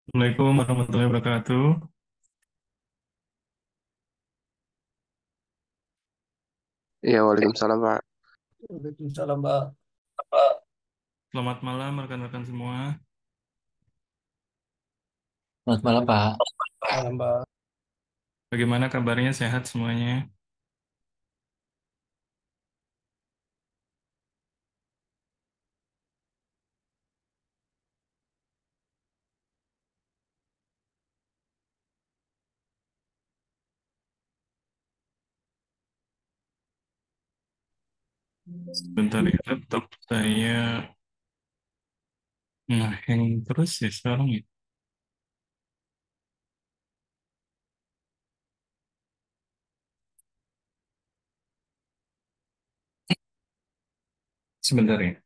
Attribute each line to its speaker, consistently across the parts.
Speaker 1: Assalamualaikum warahmatullahi wabarakatuh.
Speaker 2: Iya, Waalaikumsalam, Pak.
Speaker 3: Waalaikumsalam, Mbak.
Speaker 1: Selamat malam rekan-rekan semua.
Speaker 3: Selamat malam, Pak. Malam, Mbak.
Speaker 1: Bagaimana kabarnya? Sehat semuanya? Sebentar ya, laptop saya ngeheng terus ya sekarang ya. Sebentar ya.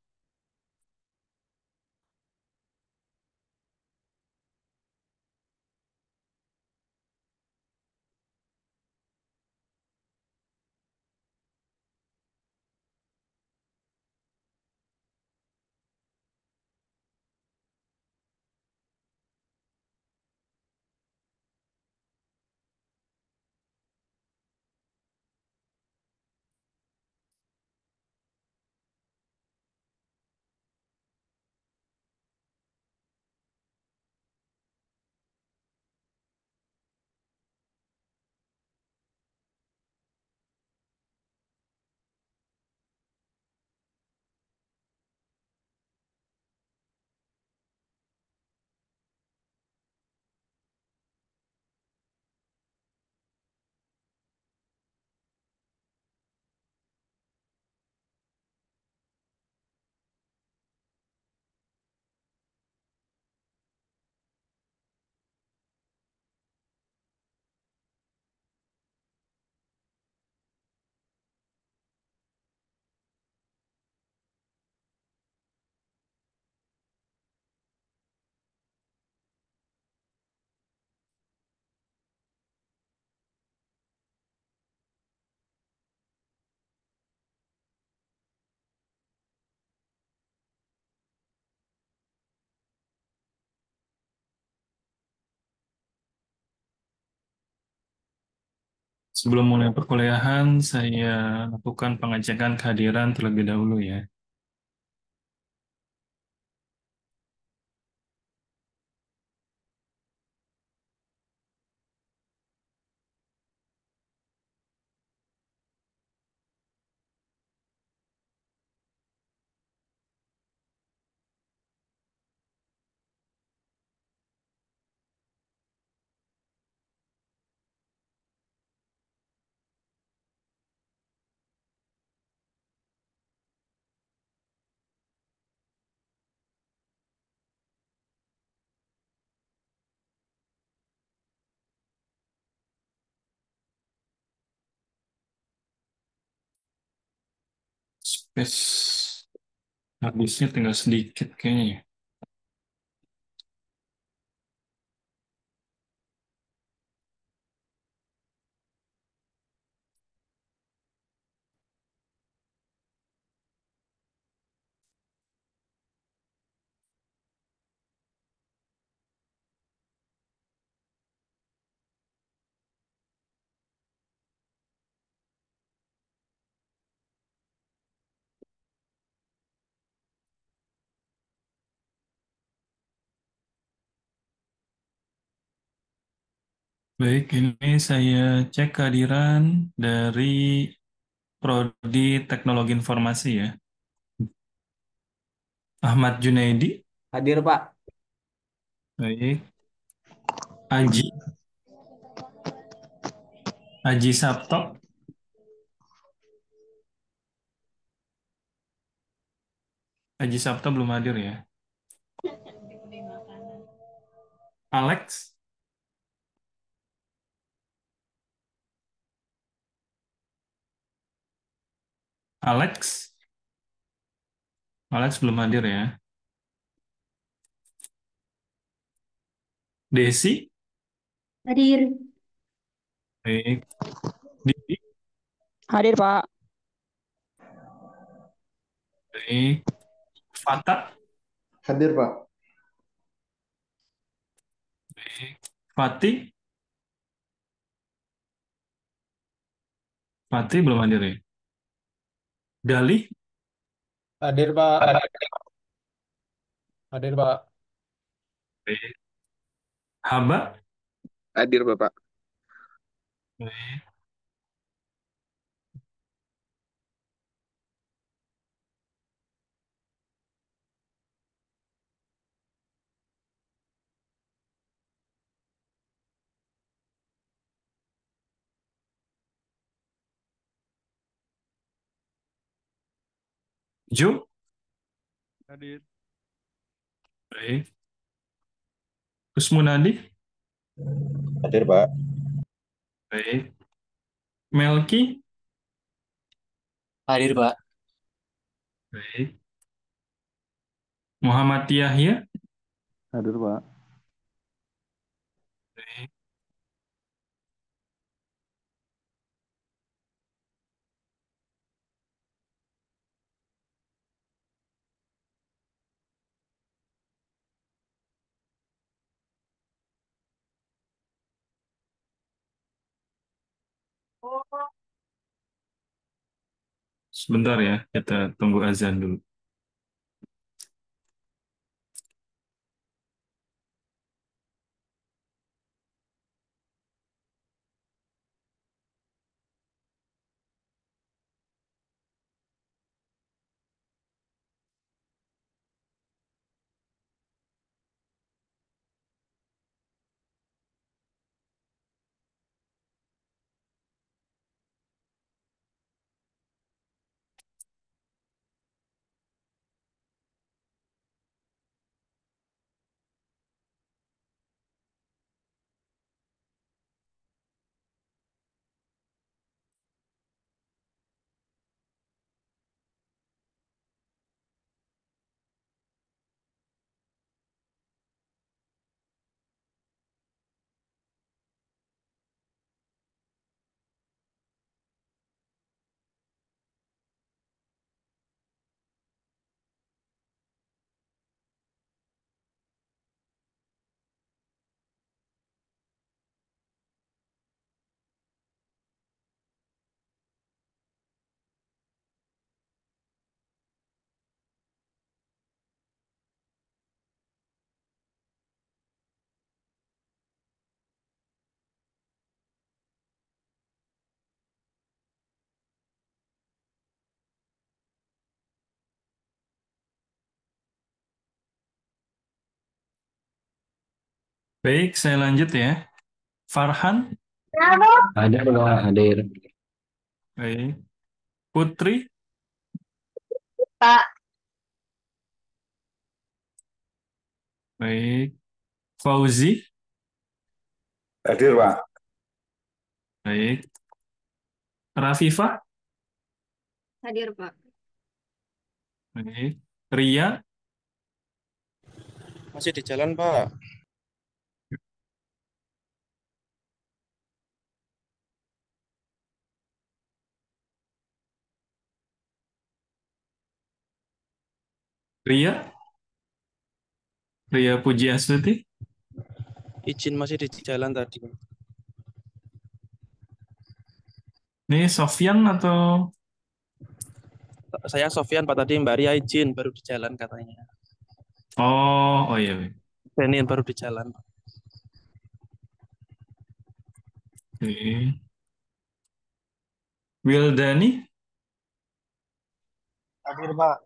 Speaker 1: Sebelum mulai perkuliahan, saya lakukan pengecekan kehadiran terlebih dahulu ya. Space habisnya tinggal sedikit kayaknya ya. Baik, ini saya cek kehadiran dari Prodi Teknologi Informasi ya. Ahmad Junaidi,
Speaker 3: Hadir, Pak.
Speaker 1: baik. Aji, Aji Sabto, Aji Sabto belum hadir ya. Alex, Alex, Alex belum hadir ya. Desi,
Speaker 4: Hadir.
Speaker 1: baik. Didi,
Speaker 5: Hadir, Pak.
Speaker 1: baik. Fata,
Speaker 6: Hadir, Pak.
Speaker 1: Fatih, Fatih belum hadir ya. Galih,
Speaker 3: Hadir, Pak. Hadir, Pak.
Speaker 1: Haba,
Speaker 2: Hadir Bapak.
Speaker 1: Jo,
Speaker 4: Hadir.
Speaker 1: baik. Kusmunadi,
Speaker 6: Hadir, Pak.
Speaker 1: baik. Melki,
Speaker 3: Hadir, Pak.
Speaker 1: baik. Muhammad Yahya,
Speaker 4: Hadir, Pak.
Speaker 1: baik. Sebentar ya, kita tunggu azan dulu. Baik, saya lanjut ya. Farhan,
Speaker 3: Hadir, Pak. Hadir.
Speaker 1: baik. Putri,
Speaker 7: Pak.
Speaker 1: baik. Fauzi,
Speaker 6: Hadir, Pak.
Speaker 1: baik. Rafifah,
Speaker 7: Hadir, Pak.
Speaker 1: baik. Ria,
Speaker 8: Masih di jalan, Pak.
Speaker 1: Ria, Ria Pujiastuti,
Speaker 8: Izin masih di jalan tadi.
Speaker 1: ini Sofyan atau
Speaker 8: Saya Sofyan, Pak. Tadi Mbak Ria izin, baru di jalan katanya.
Speaker 1: oh iya, baik.
Speaker 8: Senin baru di jalan.
Speaker 1: Oke. Wildani,
Speaker 3: Hadir, Pak.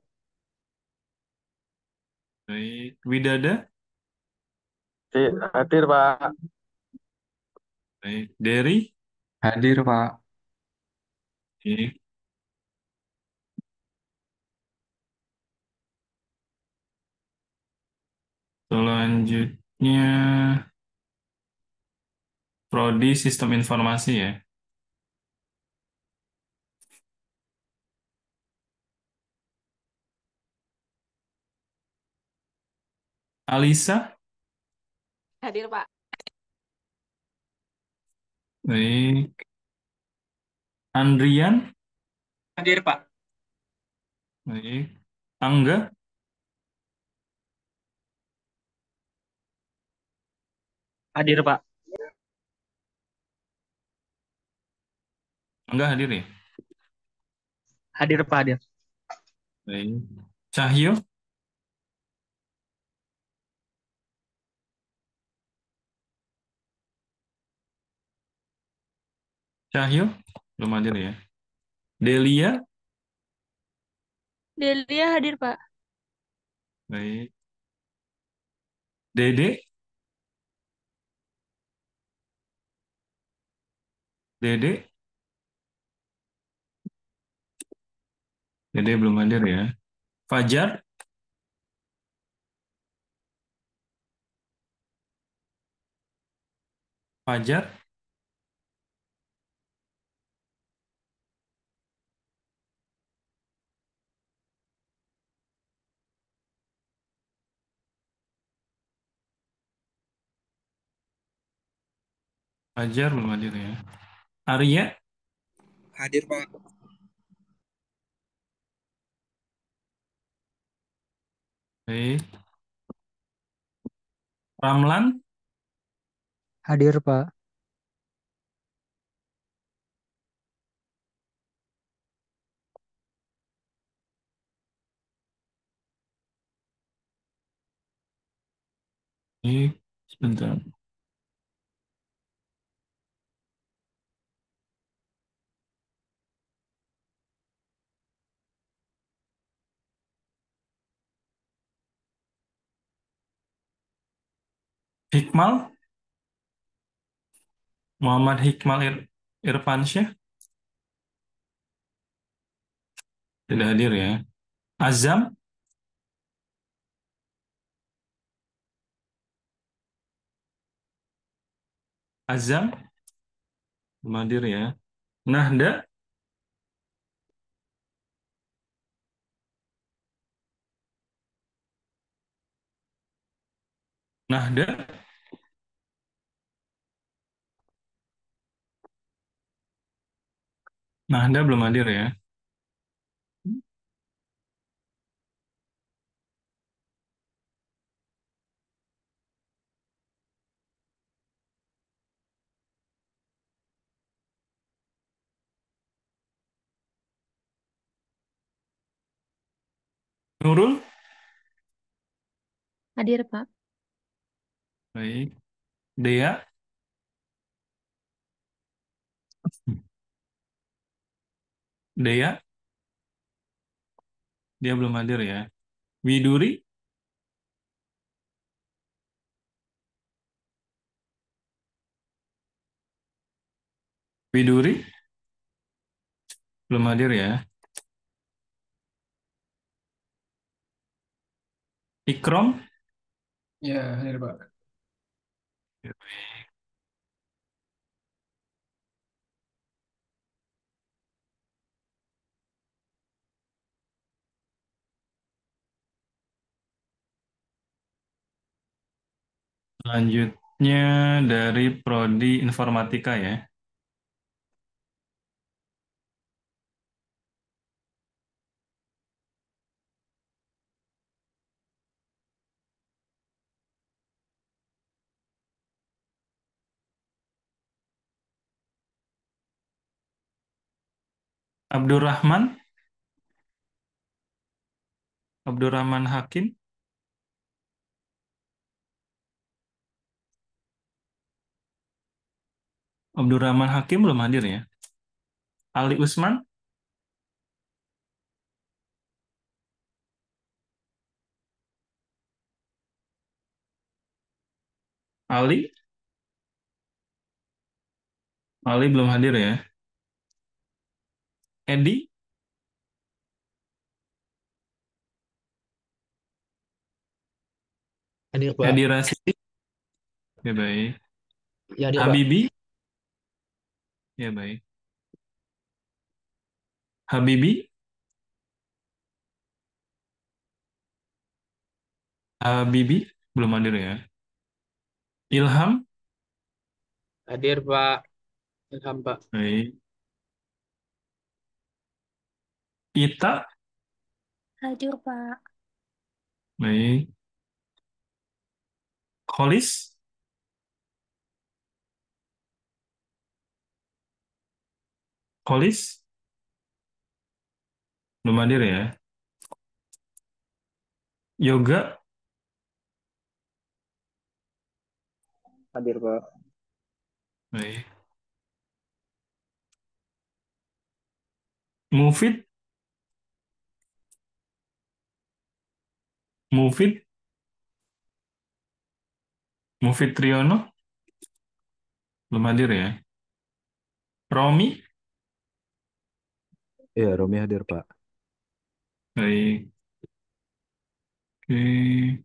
Speaker 1: baik. Widada,
Speaker 4: Hadir, Pak.
Speaker 1: baik. Derry,
Speaker 4: Hadir, Pak.
Speaker 1: baik. Selanjutnya Prodi Sistem Informasi ya. Alisa,
Speaker 7: Hadir, Pak.
Speaker 1: baik. Andrian,
Speaker 3: Hadir, Pak.
Speaker 1: baik. Angga,
Speaker 3: Hadir, Pak.
Speaker 1: Enggak hadir ya?
Speaker 3: Hadir, Pak. Hadir.
Speaker 1: Baik. Cahyo, Cahyo, belum hadir ya. Delia,
Speaker 7: Delia hadir, Pak.
Speaker 1: baik. Dede, Dede, Dede belum hadir ya. Fajar, Fajar, Fajar belum hadir ya. Arya,
Speaker 8: Hadir, Pak.
Speaker 1: baik. Ramlan,
Speaker 3: Hadir, Pak.
Speaker 1: baik. Sebentar. Hikmal, Muhammad Hikmal Irfansyah, tidak hadir ya. Azam, Azam, belum hadir ya. Nahda, Nahda, Nahda belum hadir ya. Nurul,
Speaker 7: Hadir, Pak.
Speaker 1: baik. Dea, Dea, dia belum hadir ya. Widuri, Widuri, belum hadir ya. Ikrom,
Speaker 3: Ya, hadir, Pak.
Speaker 1: selanjutnya dari Prodi Informatika ya. Abdurrahman, Abdurrahman Hakim, Abdurrahman Hakim belum hadir ya. Ali Usman, Ali, Ali belum hadir ya. Edi,
Speaker 3: Hadir, Pak.
Speaker 1: Edi Rasidi, ya baik.
Speaker 3: Ya, hadir, Pak.
Speaker 1: Habibi, ya baik. Habibi, Habibi belum hadir ya. Ilham,
Speaker 3: Hadir, Pak. Ilham, Pak.
Speaker 1: baik. Ita,
Speaker 7: Hadir, Pak.
Speaker 1: baik. Kholis, Kolis, belum hadir ya. Yoga,
Speaker 2: Hadir, Pak.
Speaker 1: baik. Mufid, Mufid, Mufid Triyono, belum hadir ya. Romi,
Speaker 9: Iya, Romi hadir, Pak.
Speaker 1: baik. Oke.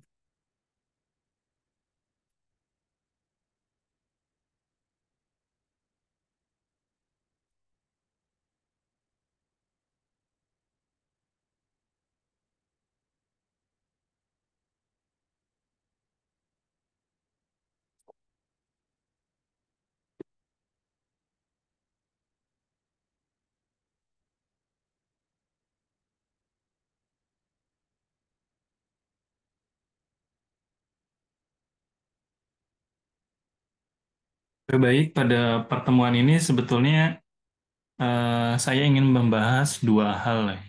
Speaker 1: Oke, baik, pada pertemuan ini sebetulnya saya ingin membahas dua hal ya.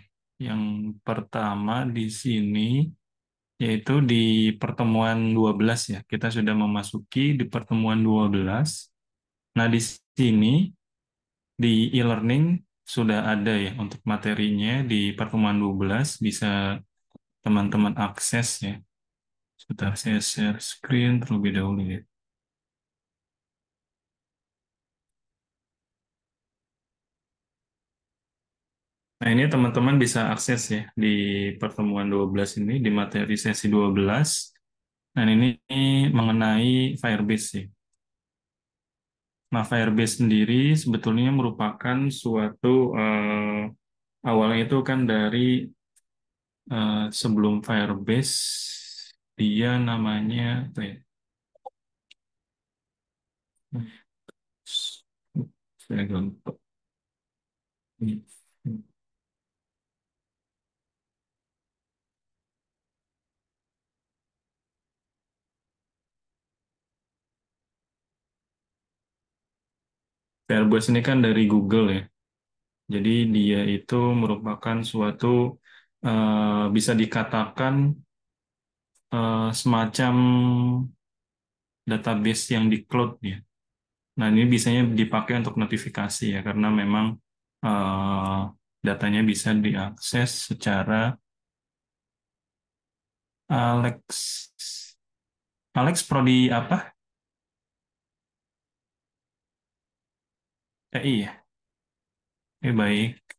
Speaker 1: Yang pertama di sini yaitu di pertemuan 12 ya. Kita sudah memasuki di pertemuan 12. Nah, di sini di e-learning sudah ada ya untuk materinya di pertemuan 12 bisa teman-teman akses ya. Sebentar saya share screen terlebih dahulu ya. Nah, ini teman-teman bisa akses ya di pertemuan 12 ini, di materi sesi 12. Dan ini mengenai Firebase sih. Nah, Firebase sendiri sebetulnya merupakan suatu awalnya itu kan dari sebelum Firebase dia namanya apa ya? Saya lupa. Firebase ini kan dari Google ya. Jadi dia itu merupakan suatu bisa dikatakan semacam database yang di cloud ya. Nah, ini biasanya dipakai untuk notifikasi ya, karena memang eh, datanya bisa diakses secara Alex. Alex prodi apa? TI ya? Baik.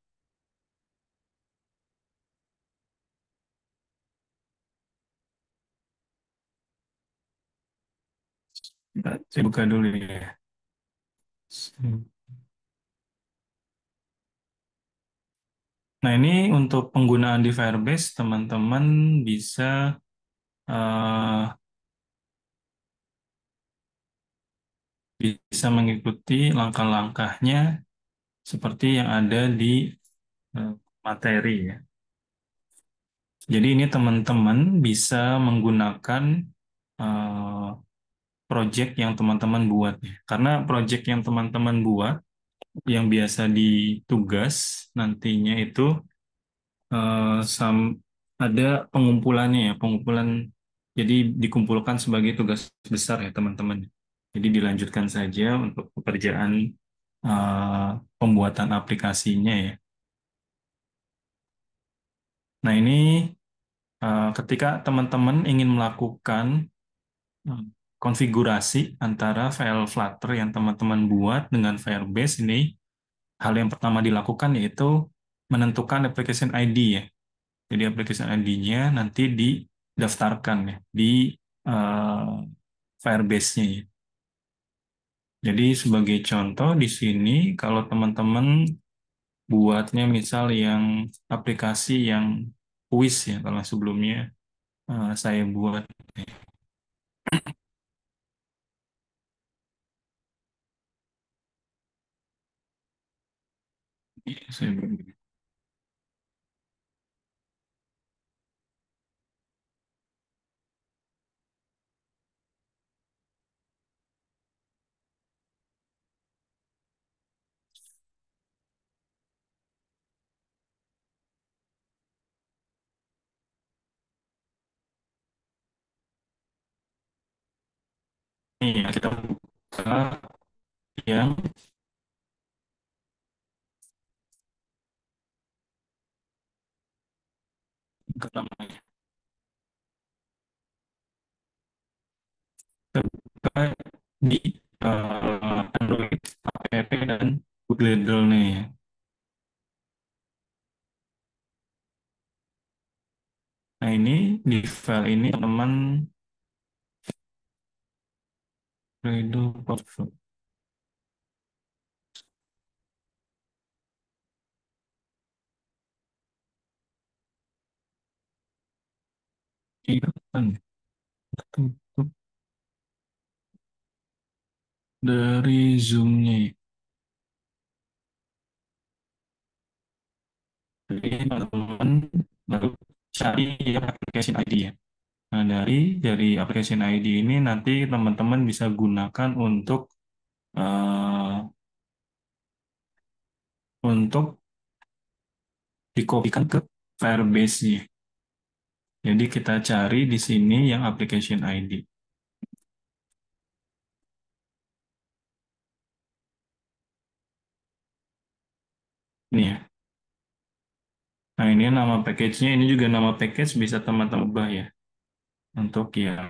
Speaker 1: Saya buka dulu ya. Nah, ini untuk penggunaan di Firebase, teman-teman bisa eh, bisa mengikuti langkah-langkahnya seperti yang ada di eh, materi ya. Jadi ini teman-teman bisa menggunakan eh, project yang teman-teman buat ya. Karena project yang teman-teman buat yang biasa ditugas nantinya itu eh, sam- ada pengumpulannya ya, pengumpulan jadi dikumpulkan sebagai tugas besar ya teman-teman. Jadi dilanjutkan saja untuk pekerjaan eh, pembuatan aplikasinya ya. Nah, ini ketika teman-teman ingin melakukan Hmm. konfigurasi antara file Flutter yang teman-teman buat dengan Firebase ini, hal yang pertama dilakukan yaitu menentukan application ID ya. Jadi application ID-nya nanti didaftarkan ya di eh, Firebase-nya ya. Jadi sebagai contoh di sini kalau teman-teman buatnya misal yang aplikasi yang quiz ya, kalau sebelumnya saya buat saya buat Ini ya, kita buka yang pertama. Kita buka di Android, app, dan Gradle nih ya. Nah ini di file ini teman-teman Gradle portfolio. Ini kan tutup dari Zoom-nya ya. Jadi teman-teman baru cari ya application ID ya. Nah dari application ID ini nanti teman-teman bisa gunakan eh, untuk dikopikan ke Firebase-nya. Jadi kita cari di sini yang application ID. Ini ya. Nah ini nama package-nya, ini juga nama package bisa teman-teman ubah ya. Untuk yang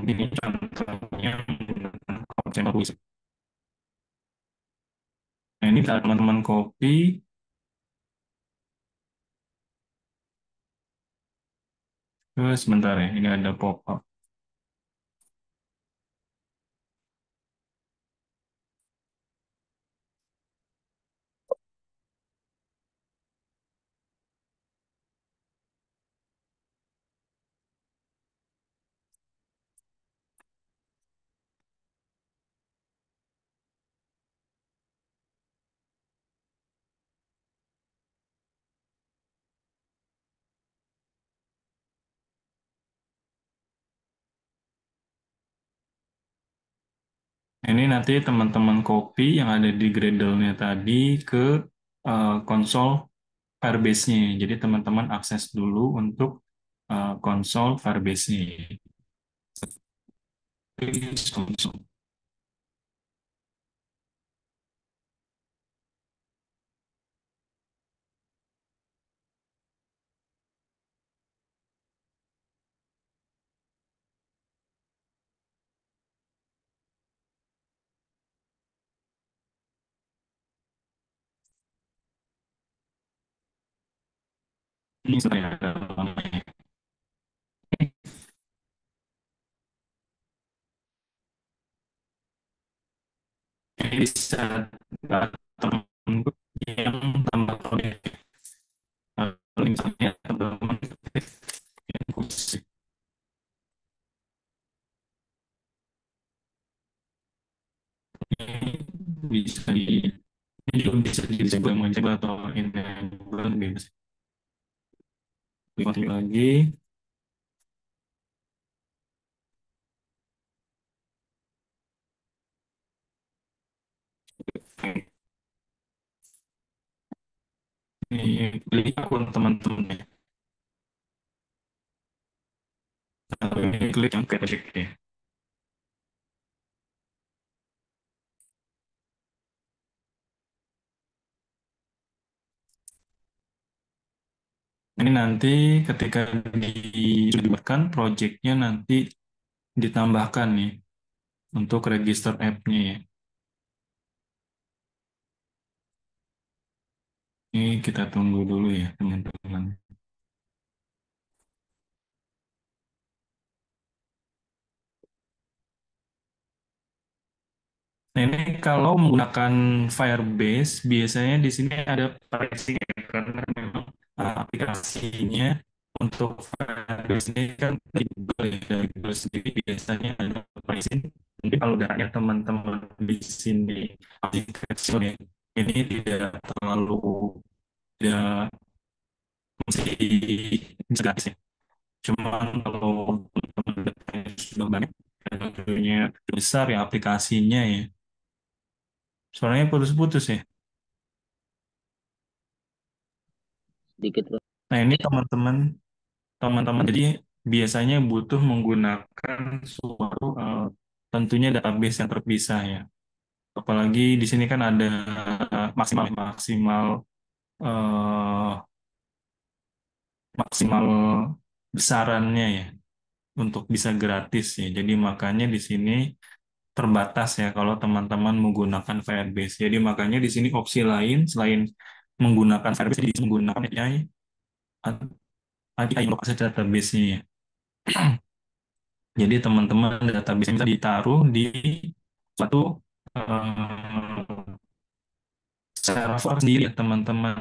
Speaker 1: ini contohnya menggunakan Container Wizard. Nah ini kalau teman-teman copy, terus sebentar ya, ini ada pop-up. Ini nanti teman-teman copy yang ada di Gradle-nya tadi ke konsol Firebase-nya. Jadi teman-teman akses dulu untuk konsol Firebase-nya. Konsol. Ini saya ada namanya. Ini bisa teman yang tambah kode. Kalau misalnya teman-teman yang khusus ini bisa ini juga bisa disebut enable atau enable bebas. Continue lagi. Ini pilih akun teman-teman ya. Atau ini klik yang ketik ya. Ini nanti ketika dibuatkan project-nya nanti ditambahkan nih untuk register app-nya ya. Ini kita tunggu dulu ya teman-teman. Nah ini kalau menggunakan Firebase biasanya di sini ada pricing ya, karena memang aplikasinya untuk Firebase ini kan dari Google ya, dari Google sendiri biasanya ada pricing. Mungkin kalau datanya teman-teman di sini aplikasinya ini tidak terlalu tidak masih bisa gratis ya. Cuman kalau teman-teman datanya sudah banyak dan tentunya besar ya aplikasinya ya. Suaranya putus-putus ya.
Speaker 2: Sedikit, Bro.
Speaker 1: Nah, ini teman-teman jadi biasanya butuh menggunakan suatu tentunya database yang terpisah ya. Apalagi di sini kan ada maksimal maksimal eh, maksimal besarannya ya untuk bisa gratis ya. Jadi makanya di sini terbatas ya kalau teman-teman menggunakan Firebase. Jadi makanya di sini opsi lain selain menggunakan Firebase, jadi menggunakan API untuk akses database-nya ya. Jadi teman-teman database bisa ditaruh di suatu server sendiri ya teman-teman.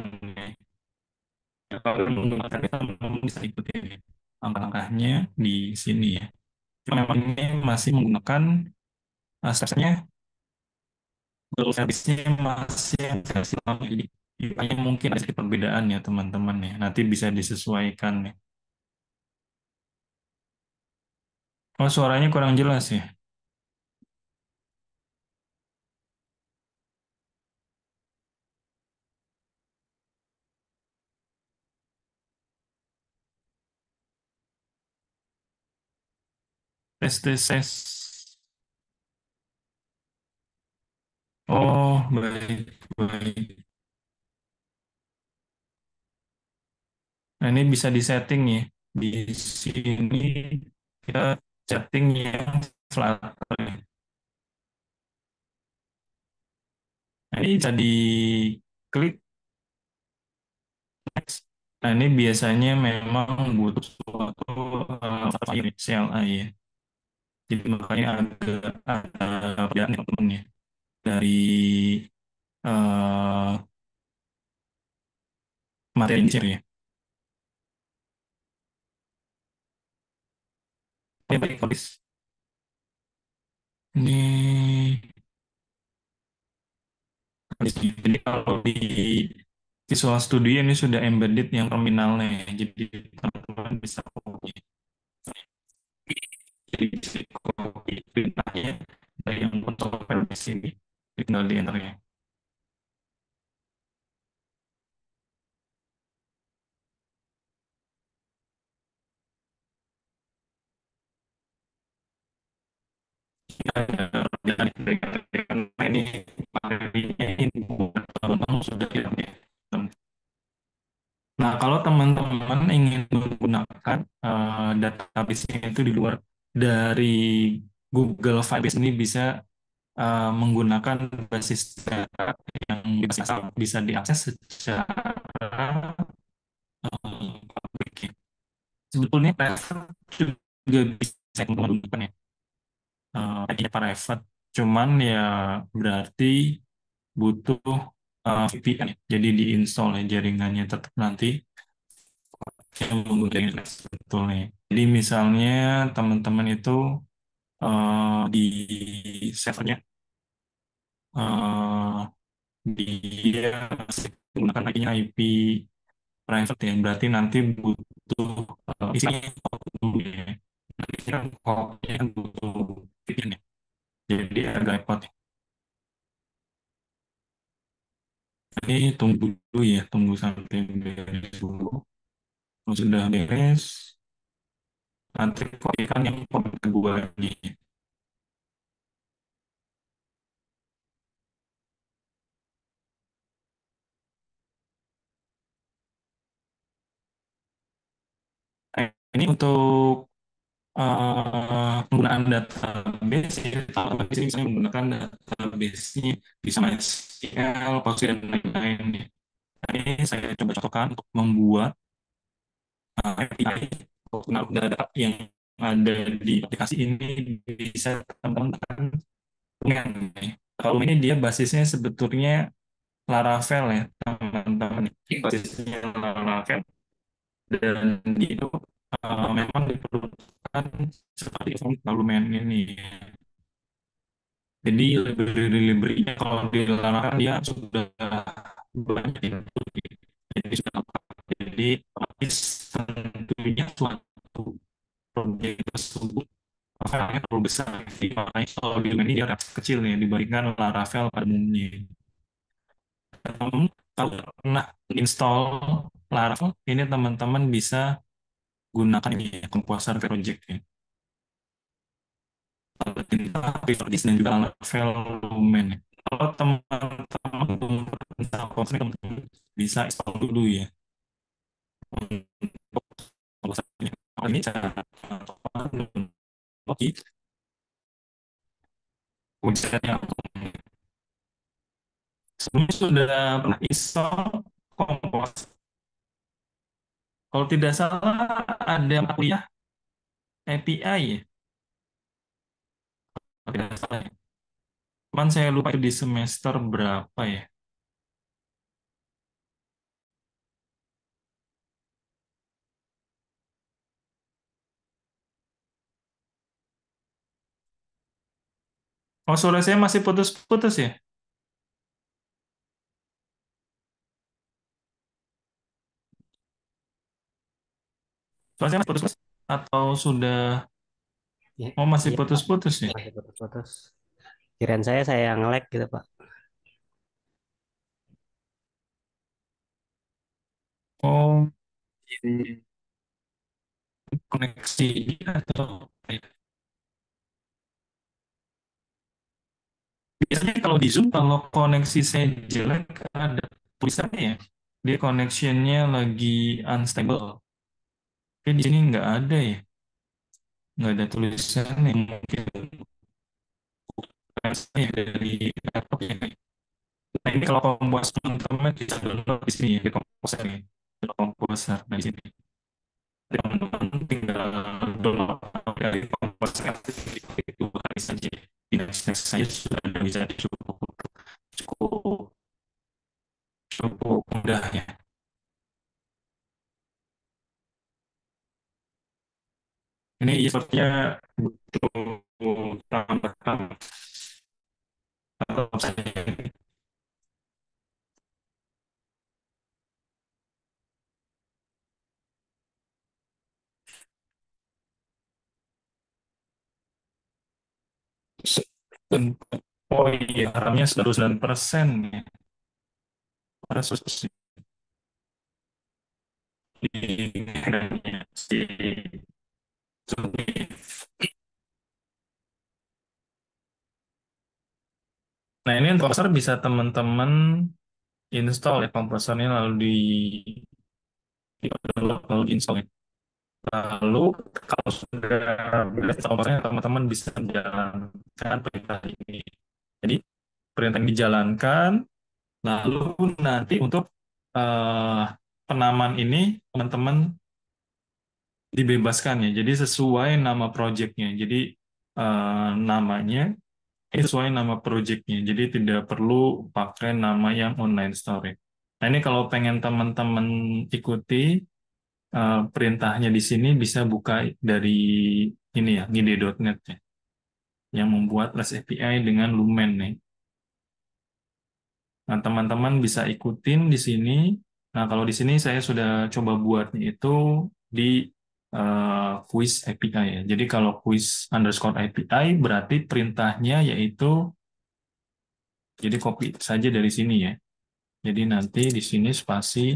Speaker 1: Ya, kalau menggunakan itu teman-teman bisa ikuti langkah-langkahnya di sini ya. Cuma memang ini masih menggunakan step-nya Google service-nya masih yang versi lama. Jadi hanya mungkin ada sedikit perbedaan ya teman-teman ya. Nanti bisa disesuaikan ya. Oh, suaranya kurang jelas ya. Tes tes tes. Oh, baik, baik. Nah, ini bisa disetting ya. Di sini kita setting yang Flutter ya. Nah, ini bisa diklik next. Nah, ini biasanya memang butuh suatu file CLI ya. Jadi makanya ada perbedaan ya teman-teman ya. Dari eh, materi ini ya. Oke, baik, Fabrice. Ini jadi kalau di Visual Studio ini sudah embedded yang terminalnya ya. Jadi teman-teman bisa copy. Jadi bisa copy perintahnya dari yang konsol di sini. Tinggal di enter ya. Ini materinya ini teman-teman sudah tidak ya. Nah, kalau teman-teman ingin menggunakan database itu di luar dari Google Firebase ini bisa menggunakan basis data yang bisa diakses secara publik. Sebetulnya private juga bisa menggunakan ya. Private, cuman ya berarti butuh VPN ya. Jadi diinstal ya jaringannya tetap nanti yang menggunakan sebetulnya. Jadi misalnya teman-teman itu di servernya eh, dia masih menggunakan IP private ya, berarti nanti butuh isinya dulu ya. Nanti kan kan butuh VPN ya. Jadi agak repot ya. Ini tunggu dulu ya, tunggu sampai beres dulu. Kalau sudah beres, nanti kopikan yang poin kedua lagi. Nah, ini untuk penggunaan database, ya. Kalau di sini misalnya menggunakan database-nya bisa MySQL, Postgres, dan lain-lain. Ya. Nah, ini saya coba contohkan untuk membuat API untuk menaruh data yang ada di aplikasi ini bisa teman-teman tekan dengan ya. Kalau ini dia basisnya sebetulnya Laravel ya teman-teman. Basisnya Laravel dan itu memang diperlukan seperti volumen ini. Jadi library-nya kalau dilarang dia sudah banyak ya. Jadi sudah lengkap. Jadi otomatis tentunya suatu proyek tersebut filenya terlalu besar. Jadi makanya kalau di ini dia relatif kecil ya dibandingkan Laravel pada umumnya. Teman-teman kalau pernah install Laravel, ini teman-teman bisa gunakan ini ya, Composer Project ya. di sini juga Laravel Lumen ya. Kalau teman-teman belum pernah konsen, teman-teman bisa install dulu ya. Kalau ini cara login website-nya. Sebelumnya sudah pernah install Compose. Kalau tidak salah ada kuliah API ya. Kalau tidak salah ya. Cuman saya lupa itu di semester berapa ya. Oh, suara saya masih putus-putus ya? Suara saya masih putus-putus? Atau sudah,
Speaker 9: Ya,
Speaker 1: oh masih
Speaker 9: iya, Pak.
Speaker 1: putus-putus ya?
Speaker 9: Masih putus-putus. Kirain saya yang nge-lag gitu, Pak.
Speaker 1: Oh, ini koneksi atau biasanya kalau di Zoom, kalau koneksi saya jelek, ada tulisannya ya, dia connection-nya lagi unstable. Tapi di sini nggak ada ya, nggak ada tulisannya, mungkin saya dari laptop ya. Nah ini kalau komposer teman-teman bisa download di sini ya, di komposer ya, di komposer. Nah di sini teman-teman tinggal download dari komposer itu hari saja. Tidak saya sudah bisa cukup cukup cukup mudah ya. Ini sepertinya butuh tambahkan atau saya oh iya RAM-nya 99% ya. Pada sosial si Nah ini komposer bisa teman-teman install ya komposernya lalu di download lalu di install ya. Lalu kalau sudah beres komposernya teman-teman bisa menjalankan perintah ini. Jadi perintah yang dijalankan lalu nanti untuk eh, penamaan ini teman-teman dibebaskan ya. Jadi sesuai nama projectnya. Jadi namanya ini sesuai nama projectnya. Jadi tidak perlu pakai nama yang online store. Nah ini kalau pengen teman-teman ikuti perintahnya di sini bisa buka dari ini ya, ngide.net ya, yang membuat REST API dengan Lumen nih. Nah teman-teman bisa ikutin di sini. Nah kalau di sini saya sudah coba buatnya itu di quiz API ya. Jadi kalau quiz underscore API berarti perintahnya yaitu jadi copy saja dari sini ya. Jadi nanti di sini spasi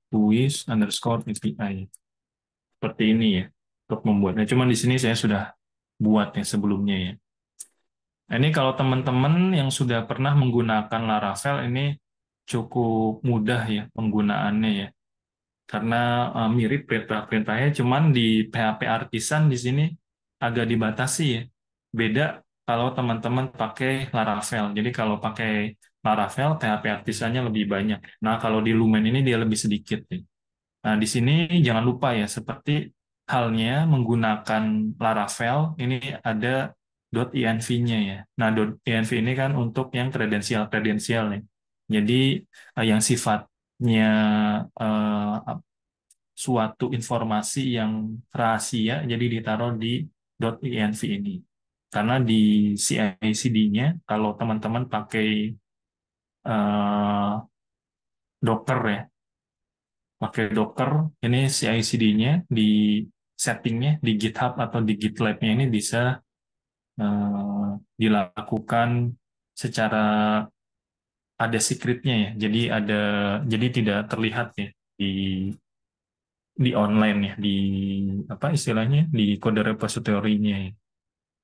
Speaker 1: quiz underscore API. Seperti ini ya untuk membuatnya. Cuman di sini saya sudah buat ya sebelumnya ya. Nah, ini kalau teman-teman yang sudah pernah menggunakan Laravel ini cukup mudah ya penggunaannya ya. Karena mirip perintah-perintahnya, cuman di PHP Artisan di sini agak dibatasi ya. Beda kalau teman-teman pakai Laravel. Jadi kalau pakai Laravel, PHP Artisannya lebih banyak. Nah, kalau di Lumen ini dia lebih sedikit ya. Nah, di sini jangan lupa ya, seperti halnya menggunakan Laravel, ini ada .env-nya ya. Nah, .env ini kan untuk yang kredensial-kredensial nih. Jadi, yang sifatnya eh, suatu informasi yang rahasia, jadi ditaruh di .env ini. Karena di CI/CD-nya, kalau teman-teman pakai eh, Docker ya, pakai Docker, ini CI/CD-nya di settingnya di GitHub atau di GitLab-nya ini bisa eh, dilakukan secara ada secret-nya ya. Jadi tidak terlihat ya di online ya, di apa istilahnya di kode repositorinya ya.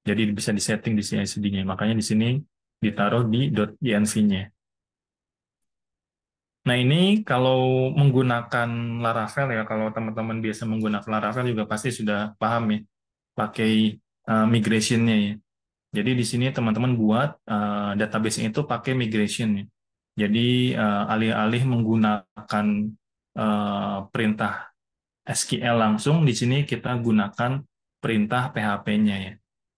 Speaker 1: Jadi bisa disetting di CI/CD-nya. Makanya di sini ditaruh di .env-nya. Nah, ini kalau menggunakan Laravel ya, kalau teman-teman biasa menggunakan Laravel juga pasti sudah paham ya, pakai migration-nya ya. Jadi di sini teman-teman buat database itu pakai migration ya. Jadi alih-alih menggunakan perintah SQL langsung, di sini kita gunakan perintah PHP-nya ya.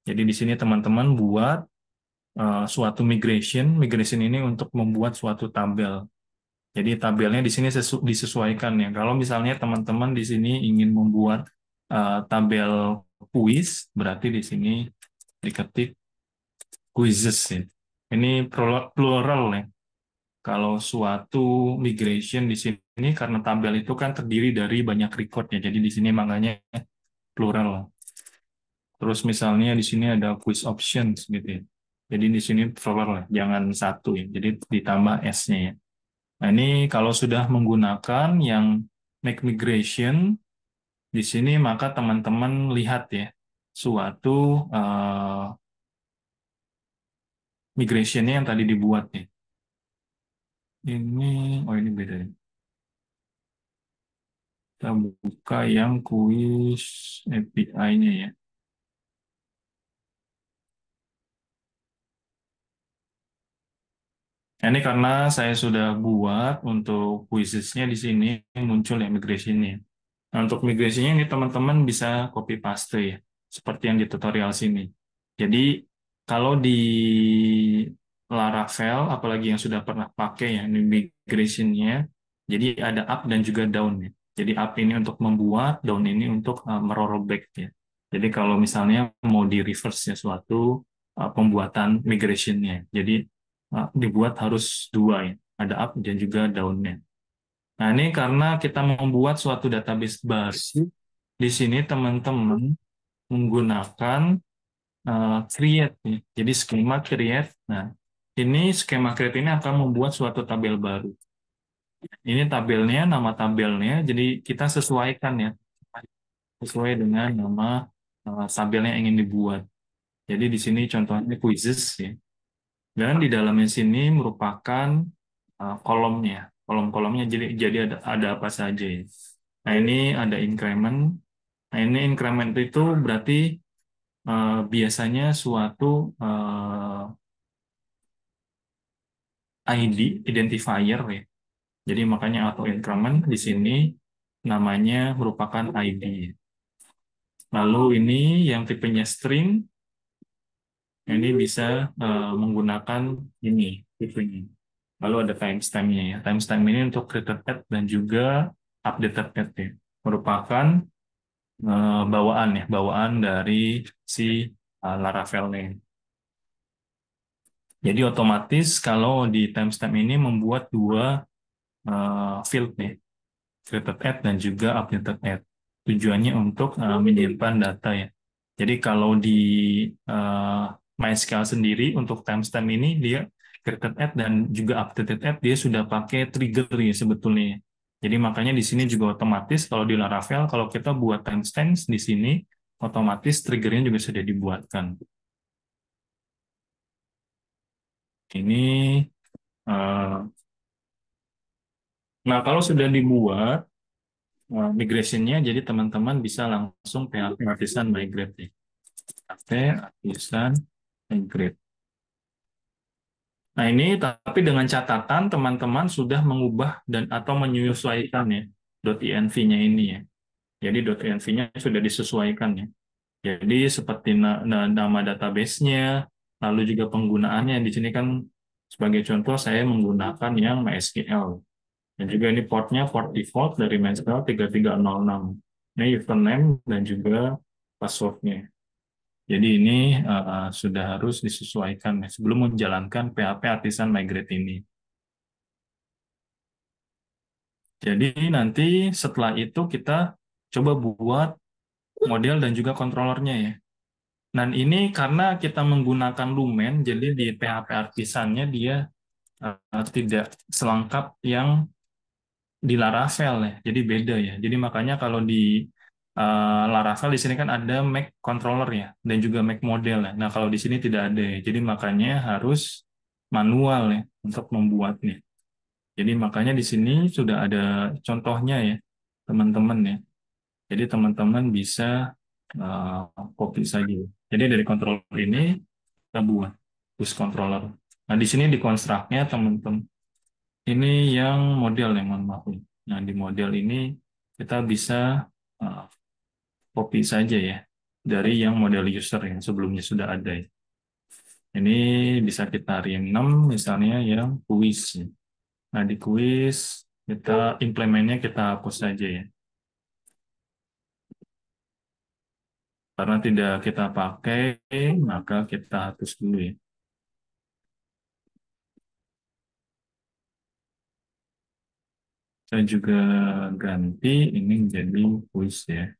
Speaker 1: Jadi di sini teman-teman buat suatu migration. Migration ini untuk membuat suatu tabel. Jadi tabelnya di sini disesuaikan ya. Kalau misalnya teman-teman di sini ingin membuat tabel quiz, berarti di sini diketik quizzes ya. Ini plural ya. Kalau suatu migration di sini karena tabel itu kan terdiri dari banyak record ya. Jadi di sini makanya plural. Terus misalnya di sini ada quiz options gitu ya. Jadi di sini plural lah, jangan satu ya. Jadi ditambah S-nya ya. Nah, ini kalau sudah menggunakan yang make migration di sini maka teman-teman lihat ya suatu migration-nya yang tadi dibuat nih. Ini beda ya. Kita buka yang quiz API-nya ya. Ini karena saya sudah buat untuk quizzes-nya di sini muncul ya migration-nya. Nah, untuk migrasinya ini teman-teman bisa copy paste ya, seperti yang di tutorial sini. Jadi kalau di Laravel, apalagi yang sudah pernah pakai ya migration-nya, jadi ada up dan juga down ya. Jadi up ini untuk membuat, down ini untuk merollback ya. Jadi kalau misalnya mau di reverse ya suatu pembuatan migration-nya, jadi dibuat harus dua ya, ada up dan juga down-nya. Nah, ini karena kita membuat suatu database baru, di sini teman-teman menggunakan create. Ya. Jadi skema create. Nah, ini skema create ini akan membuat suatu tabel baru. Ini tabelnya, nama tabelnya, jadi kita sesuaikan ya, sesuai dengan nama tabelnya yang ingin dibuat. Jadi di sini contohnya quizzes ya. Dan di dalamnya sini merupakan kolomnya. Kolom-kolomnya jadi ada apa saja ya. Nah, ini ada increment. Nah, ini increment itu berarti biasanya suatu ID, identifier ya. Jadi makanya auto increment di sini namanya merupakan ID. Lalu ini yang tipenya string, ini bisa menggunakan ini tipenya. Lalu ada timestamp-nya ya. Timestamp ini untuk created at dan juga updated at ya. Merupakan bawaan dari si Laravel-nya. Jadi otomatis kalau di timestamp ini membuat dua field nih, created at dan juga updated at. Tujuannya untuk menyimpan data ya. Jadi kalau di MySQL sendiri untuk timestamp ini dia created at dan juga updated at dia sudah pakai trigger ya sebetulnya. Jadi makanya di sini juga otomatis kalau di Laravel kalau kita buat timestamp di sini otomatis triggernya juga sudah dibuatkan. Ini nah kalau sudah dibuat migration-nya, jadi teman-teman bisa langsung PHP Artisan Migrate. PHP Artisan Migrate. Nah ini tapi dengan catatan teman-teman sudah mengubah dan atau menyesuaikan ya .env-nya ini ya. Jadi .env-nya sudah disesuaikan ya. Jadi seperti nama database-nya, lalu juga penggunaannya. Di sini kan sebagai contoh saya menggunakan yang MySQL. Dan juga ini portnya port default dari MySQL 3306. Ini username dan juga password-nya. Jadi ini sudah harus disesuaikan sebelum menjalankan PHP Artisan Migrate ini. Jadi nanti setelah itu kita coba buat model dan juga controllernya ya. Dan ini karena kita menggunakan Lumen, jadi di PHP Artisan-nya dia tidak selengkap yang di Laravel ya, jadi beda ya. Jadi makanya kalau di Laravel di sini kan ada Mac controller ya, dan juga Mac model ya. Nah, kalau di sini tidak ada ya. Jadi makanya harus manual ya untuk membuatnya. Jadi makanya di sini sudah ada contohnya ya, teman-teman ya. Jadi teman-teman bisa uh, copy saja. Jadi dari controller ini kita buat push controller. Nah, di sini di konstruknya teman-teman. Ini yang model yang mohon maaf. Nah, di model ini kita bisa uh, copy saja ya dari yang model user yang sebelumnya sudah ada. Ya. Ini bisa kita rename misalnya yang quiz. Ya. Nah, di quiz kita implementnya kita hapus saja ya. Karena tidak kita pakai, maka kita hapus dulu ya. Saya juga ganti ini menjadi quiz ya.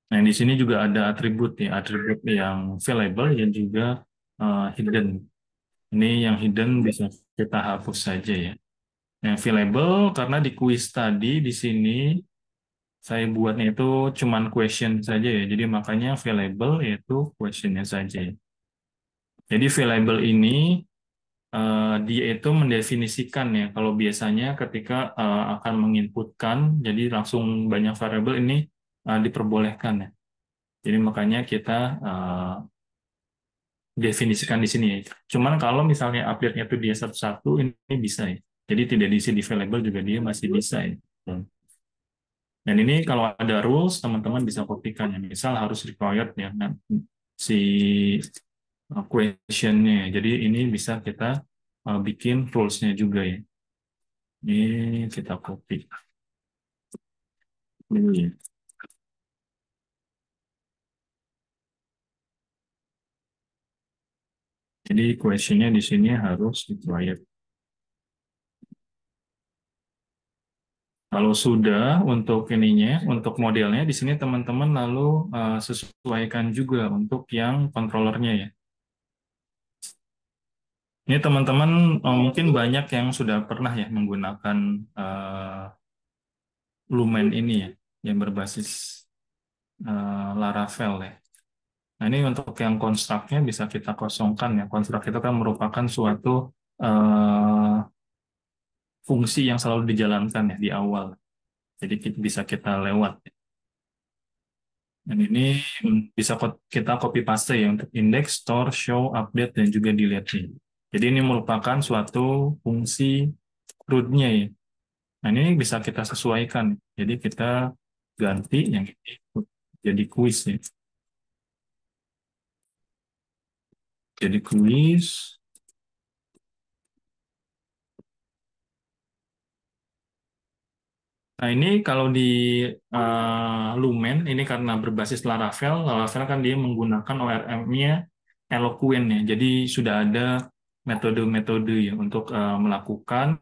Speaker 1: Nah, di sini juga ada atribut ya, atribut yang available yang juga hidden. Ini yang hidden bisa kita hapus saja ya. Yang available karena di quiz tadi di sini saya buatnya itu cuman question saja ya. Jadi makanya available yaitu questionnya saja ya. Jadi available ini dia itu mendefinisikan ya. Kalau biasanya ketika akan menginputkan, jadi langsung banyak variabel ini diperbolehkan ya. Jadi makanya kita definisikan di sini ya. Cuman kalau misalnya update-nya itu dia satu-satu, ini bisa ya. Jadi tidak diisi di available juga dia masih bisa ya. Dan ini kalau ada rules, teman-teman bisa kopikan ya. Misal harus required ya. Nah, si question-nya. Jadi ini bisa kita bikin rules-nya juga ya. Ini kita copy. Ini. Jadi question-nya di sini harus required. Kalau sudah untuk ininya, untuk modelnya di sini teman-teman lalu sesuaikan juga untuk yang controllernya ya. Ini teman-teman mungkin banyak yang sudah pernah ya menggunakan Lumen ini ya, yang berbasis Laravel ya. Nah, ini untuk yang konstruknya bisa kita kosongkan ya. Konstruk itu kan merupakan suatu fungsi yang selalu dijalankan ya di awal. Jadi bisa kita lewat. Dan ini bisa kita copy paste ya untuk index, store, show, update, dan juga delete nih. Jadi ini merupakan suatu fungsi root-nya ya. Nah, ini bisa kita sesuaikan. Jadi kita ganti yang ini jadi quiz ya. Jadi quiz. Nah, ini kalau di Lumen, ini karena berbasis Laravel, Laravel kan dia menggunakan ORM-nya Eloquent ya. Jadi sudah ada metode-metode ya untuk melakukan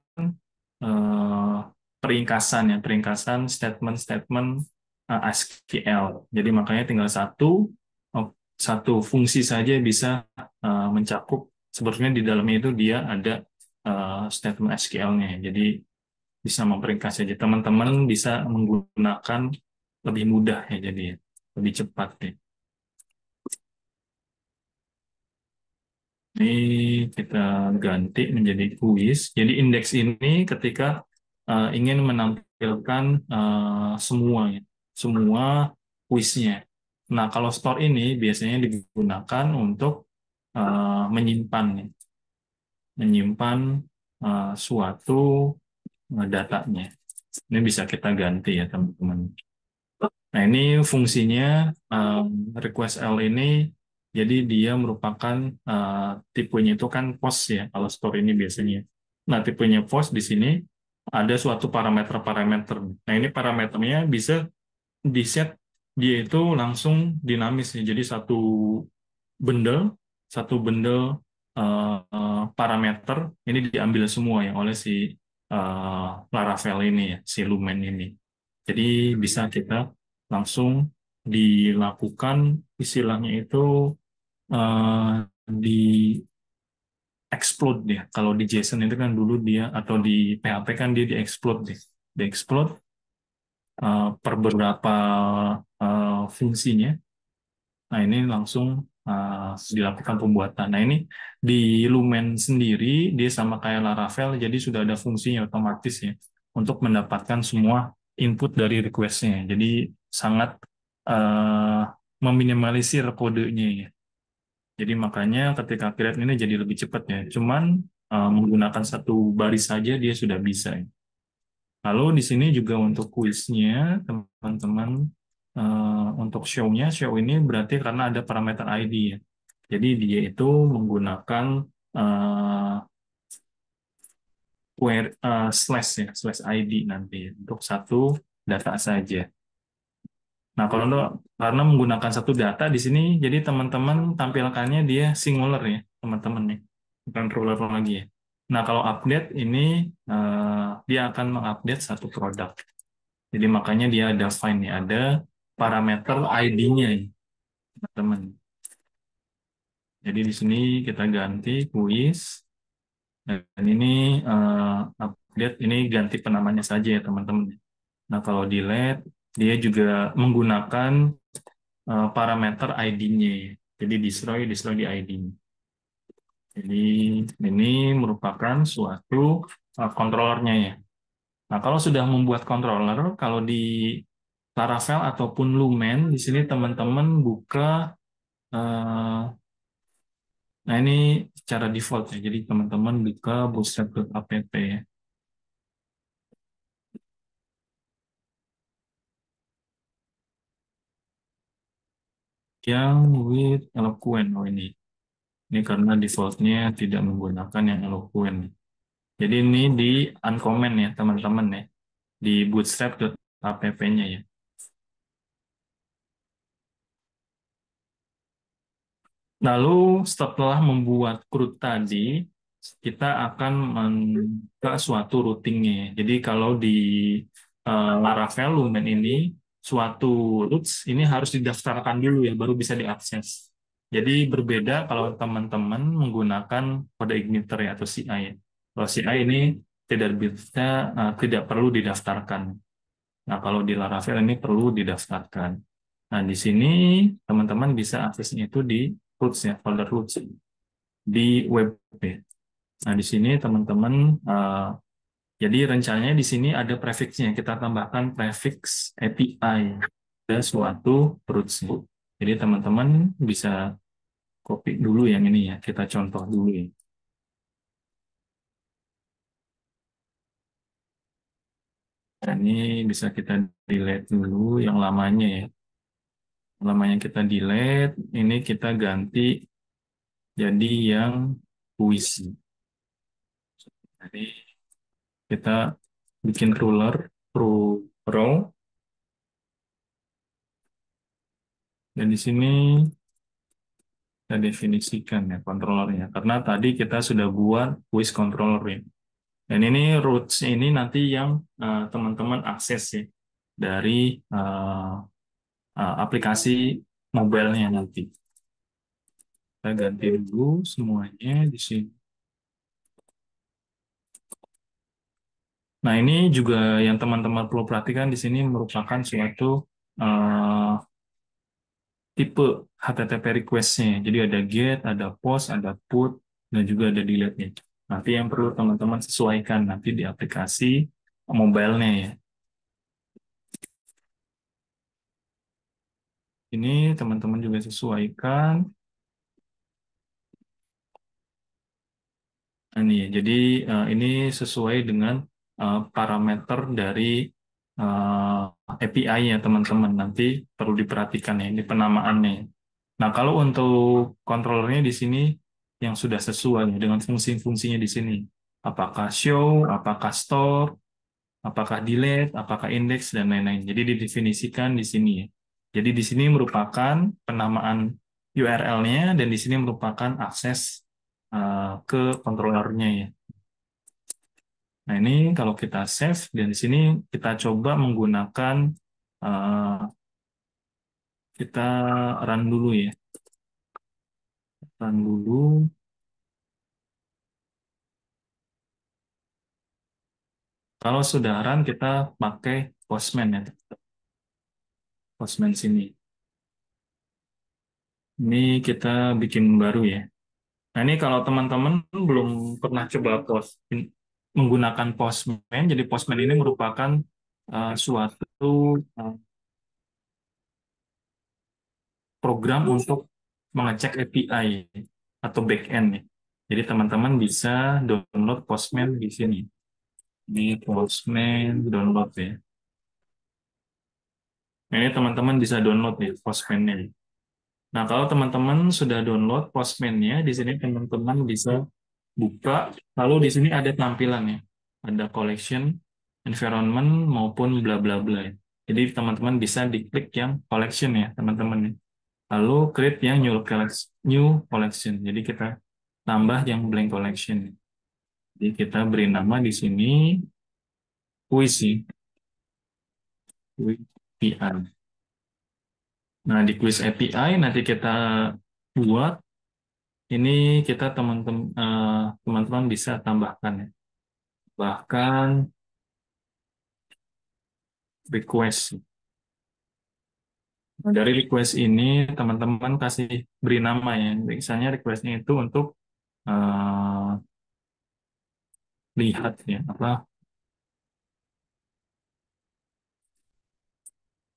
Speaker 1: peringkasan ya, peringkasan statement-statement SQL. Jadi makanya tinggal satu fungsi saja bisa mencakup. Sebetulnya di dalamnya itu dia ada statement SQL-nya. Jadi bisa memperingkas saja. Teman-teman bisa menggunakan lebih mudah ya, jadi lebih cepat ya. Ini kita ganti menjadi quiz. Jadi indeks ini ketika ingin menampilkan semua quiznya. Nah, kalau store ini biasanya digunakan untuk menyimpan suatu datanya. Ini bisa kita ganti ya teman-teman. Nah, ini fungsinya request L ini, jadi dia merupakan tipenya itu kan post ya, kalau store ini biasanya. Nah, tipenya post di sini ada suatu parameter-parameter. Nah, ini parameternya bisa di-set dia itu langsung dinamis ya. Jadi satu bundle parameter ini diambil semua ya oleh si Laravel ini ya, si Lumen ini. Jadi bisa kita langsung dilakukan istilahnya itu di explode ya. Kalau di JSON itu kan dulu dia, atau di PHP kan dia di explode deh. Di explode per beberapa fungsinya. Nah, ini langsung dilakukan pembuatan. Nah, ini di Lumen sendiri, dia sama kayak Laravel, jadi sudah ada fungsinya otomatis ya, untuk mendapatkan semua input dari request-nya. Jadi sangat meminimalisir kodenya ya. Jadi makanya ketika create ini jadi lebih cepat ya. Cuman menggunakan satu baris saja dia sudah bisa ya. Lalu di sini juga untuk kuisnya, teman-teman, untuk show-nya, show ini berarti karena ada parameter ID ya. Jadi dia itu menggunakan slash ya, slash ID nanti ya, untuk satu data saja. Nah, kalau karena menggunakan satu data di sini, jadi teman-teman tampilkannya dia singular ya, teman-teman nih, bukan plural lagi ya. Nah, kalau update ini dia akan mengupdate satu produk. Jadi makanya dia ada find nih, ada parameter ID-nya ya, teman-teman. Jadi di sini kita ganti quiz, dan ini update ini ganti penamanya saja ya teman-teman. Nah, kalau delete dia juga menggunakan parameter ID-nya. Jadi destroy di ID. Jadi ini merupakan suatu controllernya ya. Nah, kalau sudah membuat controller, kalau di Laravel ataupun Lumen, di sini teman-teman buka, nah ini secara default ya. Jadi teman-teman buka bootstrap.app ya. Yang with Eloquent, oh ini. Ini karena defaultnya tidak menggunakan yang Eloquent. Jadi ini di uncomment ya teman-teman ya, di bootstrap.app-nya ya. Lalu setelah membuat CRUD tadi, kita akan ke suatu routingnya. Jadi kalau di Laravel Lumen ini, suatu routes ini harus didaftarkan dulu ya, baru bisa diakses. Jadi berbeda kalau teman-teman menggunakan kode igniter ya, atau CI ya. Kalau CI ini tidak perlu didaftarkan. Nah, kalau di Laravel ini perlu didaftarkan. Nah, di sini teman-teman bisa aksesnya itu di roots ya, folder roots di web. Nah, di sini teman-teman, jadi rencananya di sini ada prefixnya. Kita tambahkan prefix API ada suatu roots. Jadi teman-teman bisa copy dulu yang ini ya. Kita contoh dulu ya. Nah, ini bisa kita delete dulu yang lamanya ya. Lamanya kita delete, ini kita ganti jadi yang puisi. Jadi kita bikin ruler row, dan di sini kita definisikan ya controllernya. Karena tadi kita sudah buat quiz controller ya. Dan ini roots ini nanti yang teman-teman akses ya dari aplikasi mobile-nya nanti. Kita ganti dulu semuanya di sini. Nah, ini juga yang teman-teman perlu perhatikan di sini merupakan suatu tipe HTTP request-nya. Jadi ada get, ada post, ada put, dan juga ada delete-nya. Nanti yang perlu teman-teman sesuaikan nanti di aplikasi mobile-nya ya. Ini teman-teman juga sesuaikan. Ini ya, jadi ini sesuai dengan parameter dari API-nya teman-teman. Nanti perlu diperhatikan ya, ini penamaannya. Nah, kalau untuk controllernya di sini yang sudah sesuai dengan fungsi-fungsinya di sini. Apakah show, apakah store, apakah delete, apakah index, dan lain-lain. Jadi didefinisikan di sini ya. Jadi di sini merupakan penamaan URL-nya, dan di sini merupakan akses ke controllernya ya. Nah, ini kalau kita save, dan di sini kita coba menggunakan, kita run dulu ya. Run dulu. Kalau sudah run, kita pakai Postman ya. Postman sini. Ini kita bikin baru ya. Nah, ini kalau teman-teman belum pernah coba menggunakan Postman, jadi Postman ini merupakan suatu program untuk mengecek API atau backend ya. Jadi teman-teman bisa download Postman di sini. Ini Postman download ya. Nah, ini teman-teman bisa download ya Postman-nya. Nah, kalau teman-teman sudah download Postman-nya, di sini teman-teman bisa buka, lalu di sini ada tampilannya. Ada collection, environment, maupun bla bla bla. Jadi teman-teman bisa diklik yang collection ya, teman-teman. Lalu create yang new collection. Jadi kita tambah yang blank collection. Jadi kita beri nama di sini quiz sih. Quiz API. Nah, di quiz API nanti kita buat ini kita teman-teman bisa tambahkan ya. Bahkan request. Nah, dari request ini teman-teman kasih beri nama ya. Misalnya requestnya itu untuk lihat ya apa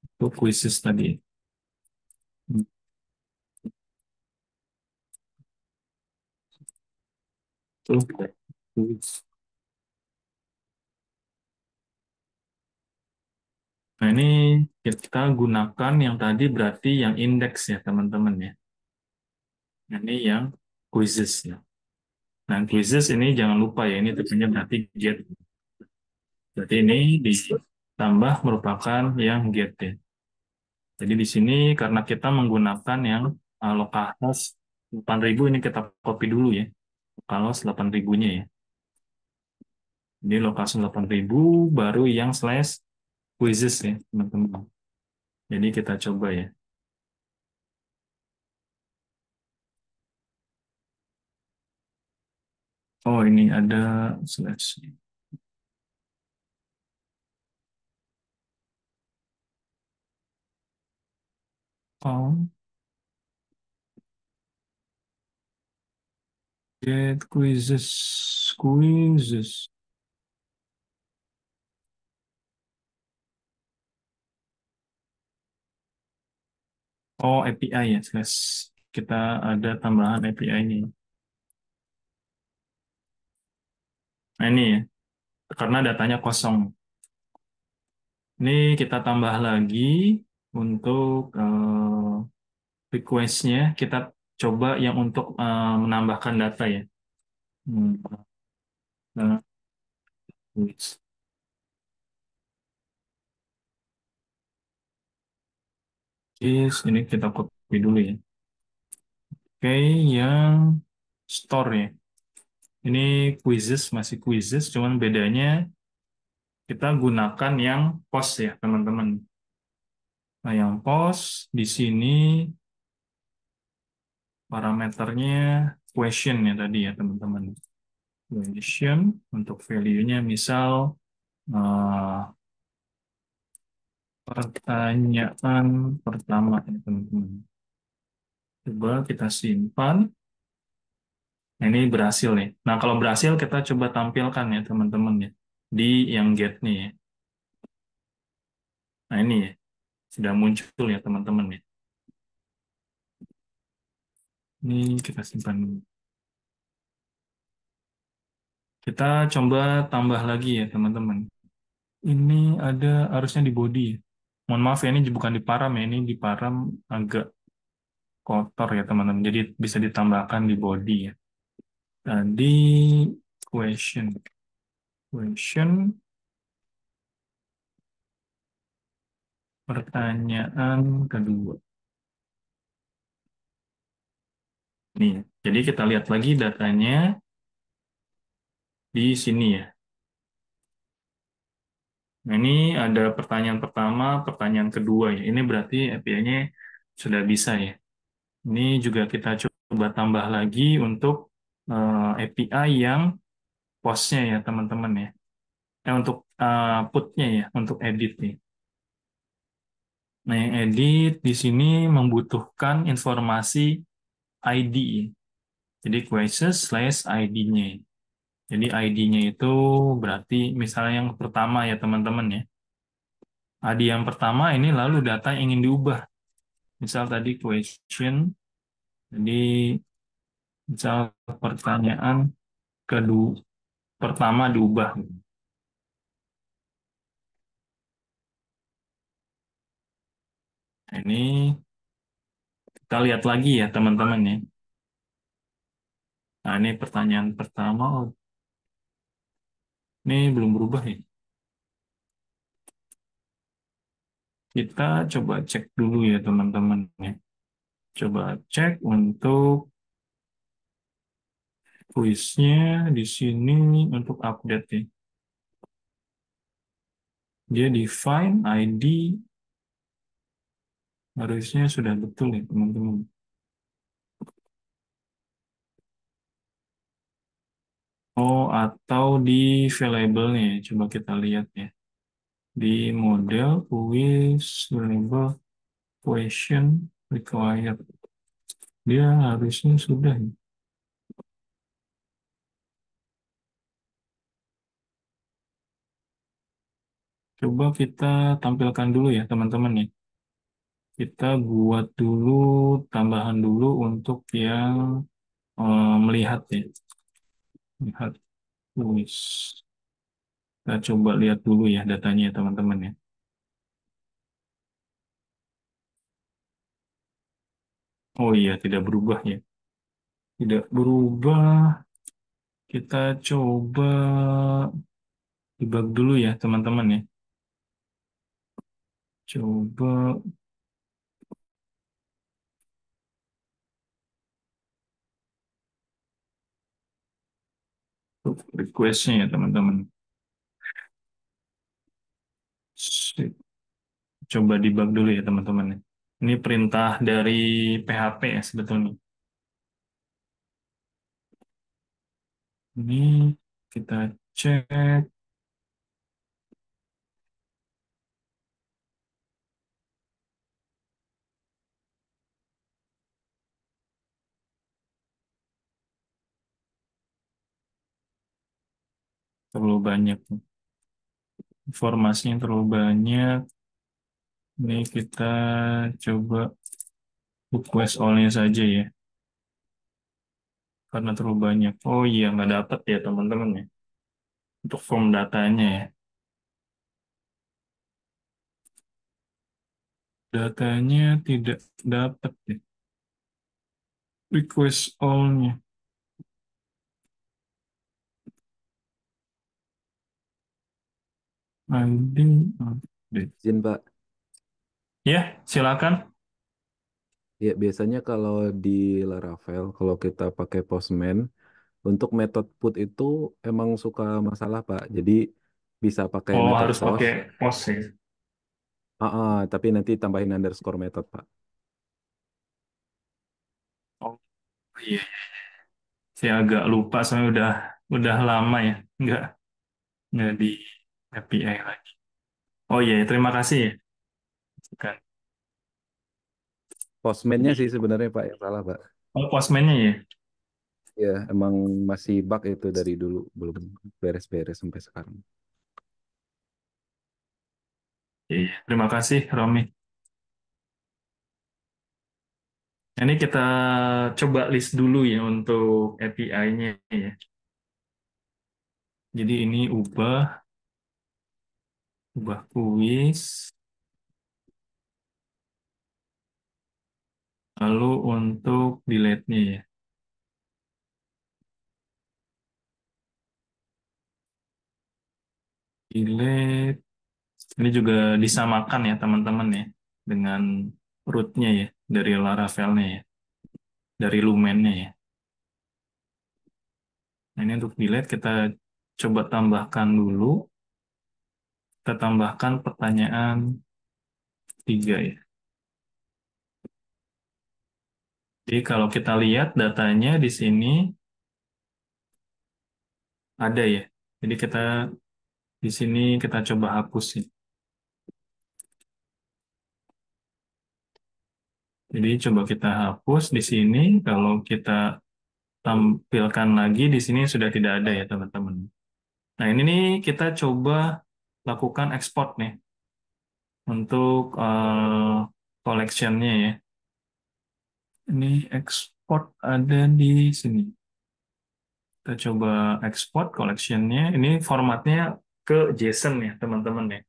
Speaker 1: itu quizzes tadi. Quiz. Nah, ini kita gunakan yang tadi berarti yang indeks ya, teman-teman ya. Ini yang quizzes ya. Nah, quizzes ini jangan lupa ya, ini tentunya berarti get. Berarti ini ditambah merupakan yang get ya. Jadi di sini karena kita menggunakan yang lokalos 8.000 ini kita copy dulu ya. Lokalos 8.000-nya ya. Jadi lokasi 8.000 baru yang slash quizzes ya, teman-teman. Jadi kita coba ya. Oh, ini ada slash. Oh. Get quizzes. Oh, API ya, slash. Kita ada tambahan API-nya. Nah, ini ya, karena datanya kosong. Ini kita tambah lagi untuk request-nya. Kita coba yang untuk menambahkan data ya. Nah, ini kita copy dulu ya. Oke, yang store ya. Ini quizzes, masih quizzes, cuman bedanya kita gunakan yang post ya, teman-teman. Nah, yang post di sini parameternya question ya tadi ya, teman-teman. Question untuk value-nya misal pertanyaan pertama ya, teman-teman. Coba kita simpan. Nah, ini berhasil nih. Nah, kalau berhasil kita coba tampilkan ya, teman-teman ya, di yang get nih ya. Nah, ini ya, sudah muncul ya, teman-teman ya. Ini kita simpan. Kita coba tambah lagi ya, teman-teman. Ini ada harusnya di body. Mohon maaf ya, ini bukan di param ya, ini di param agak kotor ya, teman-teman. Jadi bisa ditambahkan di body ya. Tadi question pertanyaan kedua. Nih, jadi kita lihat lagi datanya di sini ya. Nah, ini ada pertanyaan pertama, pertanyaan kedua ya. Ini berarti API-nya sudah bisa ya. Ini juga kita coba tambah lagi untuk API yang post-nya ya, teman-teman ya. untuk putnya ya, untuk edit nih. Nah, yang edit di sini membutuhkan informasi ID. Jadi questions/ID-nya. Jadi ID-nya itu berarti misalnya yang pertama ya teman-teman ya. ID yang pertama ini lalu data yang ingin diubah. Misal tadi question, jadi misal pertanyaan kedua pertama diubah. Ini kita lihat lagi ya teman-teman ya. Nah ini pertanyaan pertama, oh, ini belum berubah ya. Kita coba cek dulu ya teman-teman ya. Coba cek untuk kuisnya di sini untuk update ya. Dia define ID harusnya sudah betul ya teman-teman. Oh, atau di variable-nya. Coba kita lihat ya. Di model quiz variable question required. Dia harusnya sudah ya. Coba kita tampilkan dulu ya teman-teman ya. Kita buat dulu tambahan dulu untuk yang melihat ya. Lihat quiz. Kita coba lihat dulu ya datanya ya teman-teman ya. Oh iya, tidak berubah ya. Tidak berubah. Kita coba debug dulu ya teman-teman ya. Coba request-nya ya teman-teman. Coba debug dulu ya teman-teman ya. Ini perintah dari PHP ya sebetulnya. Ini kita cek. Terlalu banyak. Informasinya terlalu banyak. Ini kita coba request all-nya saja ya. Karena terlalu banyak. Oh iya, nggak dapat ya teman-teman ya. Untuk form datanya ya. Datanya tidak dapat ya. Request all-nya. ID update.
Speaker 10: Izin Pak,
Speaker 1: Ya, silakan.
Speaker 10: ya biasanya kalau di Laravel, kalau kita pakai Postman, untuk metode put itu emang suka masalah Pak. Jadi bisa pakai
Speaker 1: Oh,
Speaker 10: metode
Speaker 1: harus
Speaker 10: post,
Speaker 1: pakai post ya.
Speaker 10: tapi nanti tambahin underscore method Pak.
Speaker 1: Oh iya, saya agak lupa soalnya udah lama ya, nggak di API lagi. Oh iya, terima kasih ya. Bukan.
Speaker 10: Postman-nya sih sebenarnya Pak yang salah Pak.
Speaker 1: Oh, postman-nya ya.
Speaker 10: Ya, emang masih bug itu dari dulu, belum beres-beres sampai sekarang.
Speaker 1: Iya, terima kasih Romi. Ini kita coba list dulu ya untuk API-nya ya. Jadi ini ubah kuis. Lalu untuk delete-nya ya. Delete. Ini juga disamakan ya teman-teman ya. Dengan root-nya ya. Dari Laravel-nya ya. Dari Lumen-nya ya. Nah, ini untuk delete kita coba tambahkan dulu. Kita tambahkan pertanyaan 3 ya. Jadi kalau kita lihat datanya di sini ada ya. Jadi kita Di sini kita coba hapus ya. Jadi coba kita hapus di sini. Kalau kita tampilkan lagi di sini sudah tidak ada ya teman-teman. Nah ini nih kita coba lakukan export nih untuk collection-nya ya. Ini export ada di sini. Kita coba export collection-nya. Ini formatnya ke JSON ya teman-teman ya.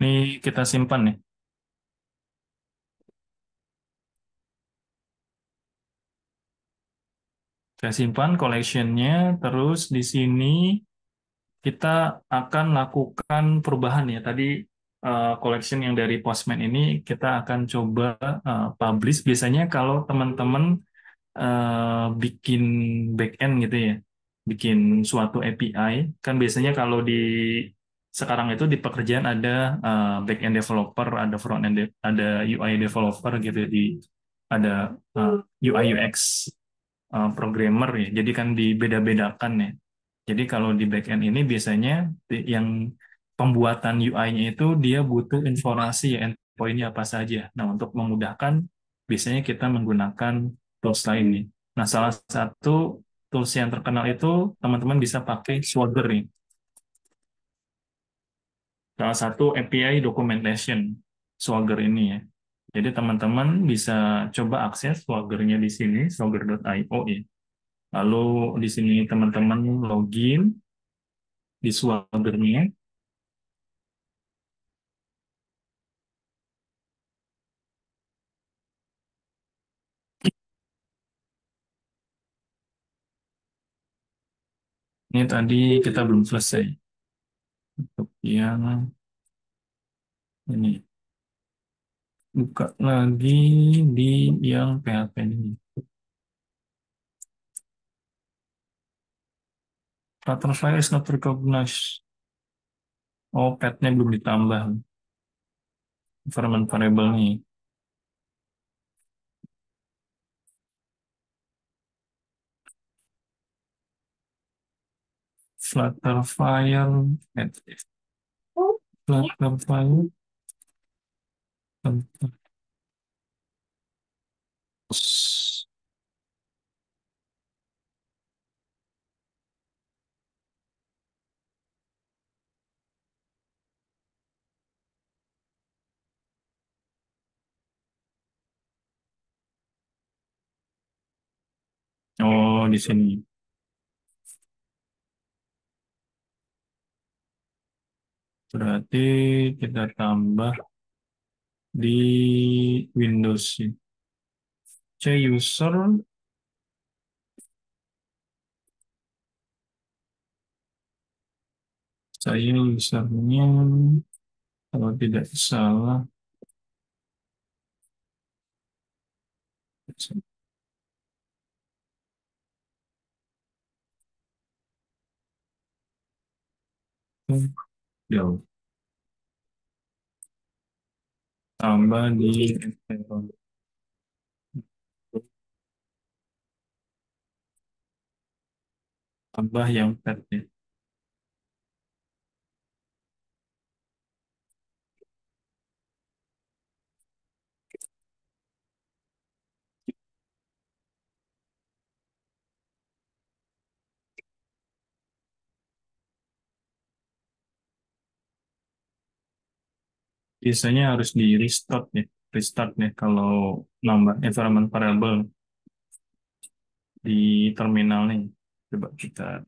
Speaker 1: Ini kita simpan nih. Saya simpan collection-nya, terus di sini kita akan lakukan perubahan ya. Tadi collection yang dari Postman ini kita akan coba publish. Biasanya kalau teman-teman bikin backend gitu ya, bikin suatu API, kan biasanya kalau di sekarang itu di pekerjaan ada backend developer, ada front end, ada UI developer gitu, ada UI UX programmer ya. Jadi kan dibeda-bedakan ya. Jadi kalau di backend ini biasanya yang pembuatan UI-nya itu dia butuh informasi ya, endpoint-nya apa saja. Nah, untuk memudahkan biasanya kita menggunakan tools lain nih. Nah, salah satu tools yang terkenal itu teman-teman bisa pakai Swagger nih. Salah satu API documentation Swagger ini ya. Jadi teman-teman bisa coba akses Swagger-nya di sini, swagger.io ya. Lalu di sini teman-teman login di Swagger-nya. Ini tadi kita belum selesai. Untuk yang ini. Buka lagi di yang PHP ini. Butterfly is not recognized. Oh, pet-nya belum ditambah. Environment variable nih. Flutterfly, Flutterfly, oh di sini. Berarti kita tambah di Windows. C user saya usernya kalau tidak salah jauh tambah di tambah yang pet ya. Biasanya harus di restart nih kalau nambah environment variable di terminal nih. Coba kita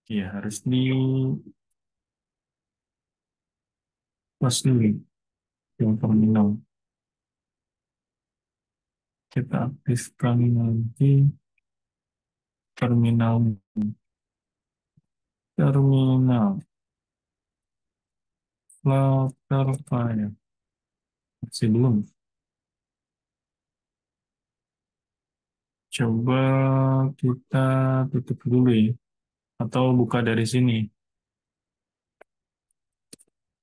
Speaker 1: ya harus di plus dulu yang terminal. Kita aktifkan nanti terminal Flutterfly masih belum. Coba kita tutup dulu ya. Atau buka dari sini.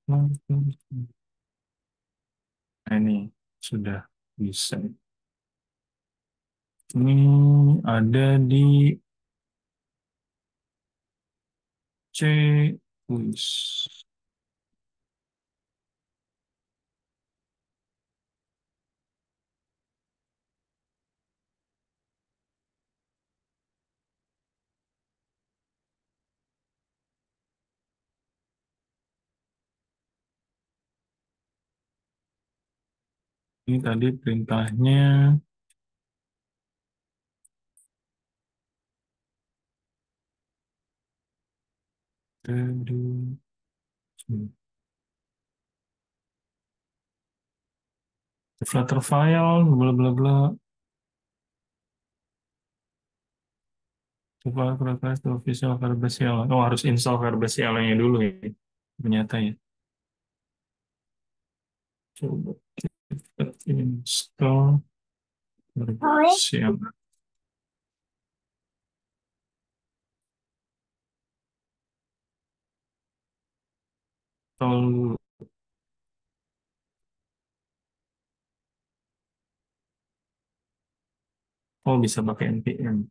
Speaker 1: Nah, ini sudah bisa. Ini ada di C. Wis. Ini tadi perintahnya. Flutter file, bla bla bla. Coba request to official Firebase CLI. Oh, harus install Firebase CLI-nya dulu ya. Ternyata ya. Coba kita install Firebase CLI. Install. Oh, bisa pakai npm.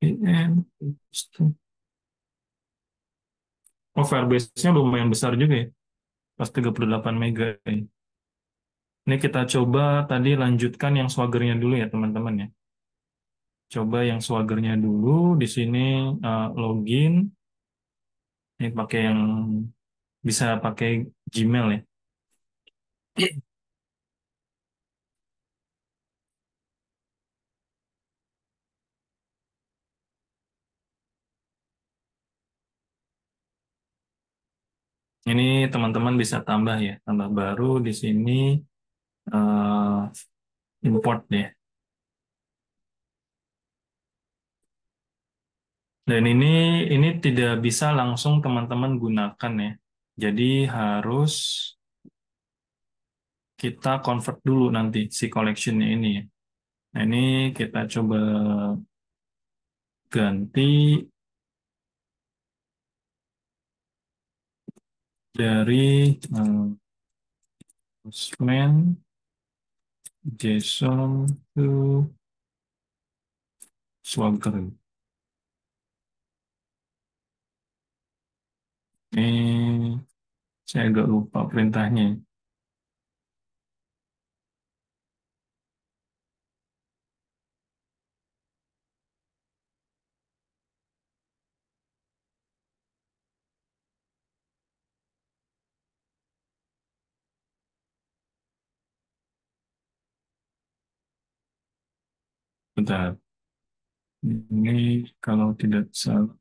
Speaker 1: npm. Oh, Firebase-nya lumayan besar juga ya. Pas 38 mega ya. Ini kita coba tadi lanjutkan yang Swagger-nya dulu ya, teman-teman ya. Coba yang Swagger-nya dulu. Di sini login. Ini pakai yang bisa pakai Gmail ya. Ini teman-teman bisa tambah ya, tambah baru di sini import ya. Dan ini tidak bisa langsung teman-teman gunakan ya. Jadi harus kita convert dulu nanti si collection-nya ini ya. Nah, ini kita coba ganti dari Postman JSON to Swagger. Ini saya agak lupa perintahnya. Bentar. Ini kalau tidak salah.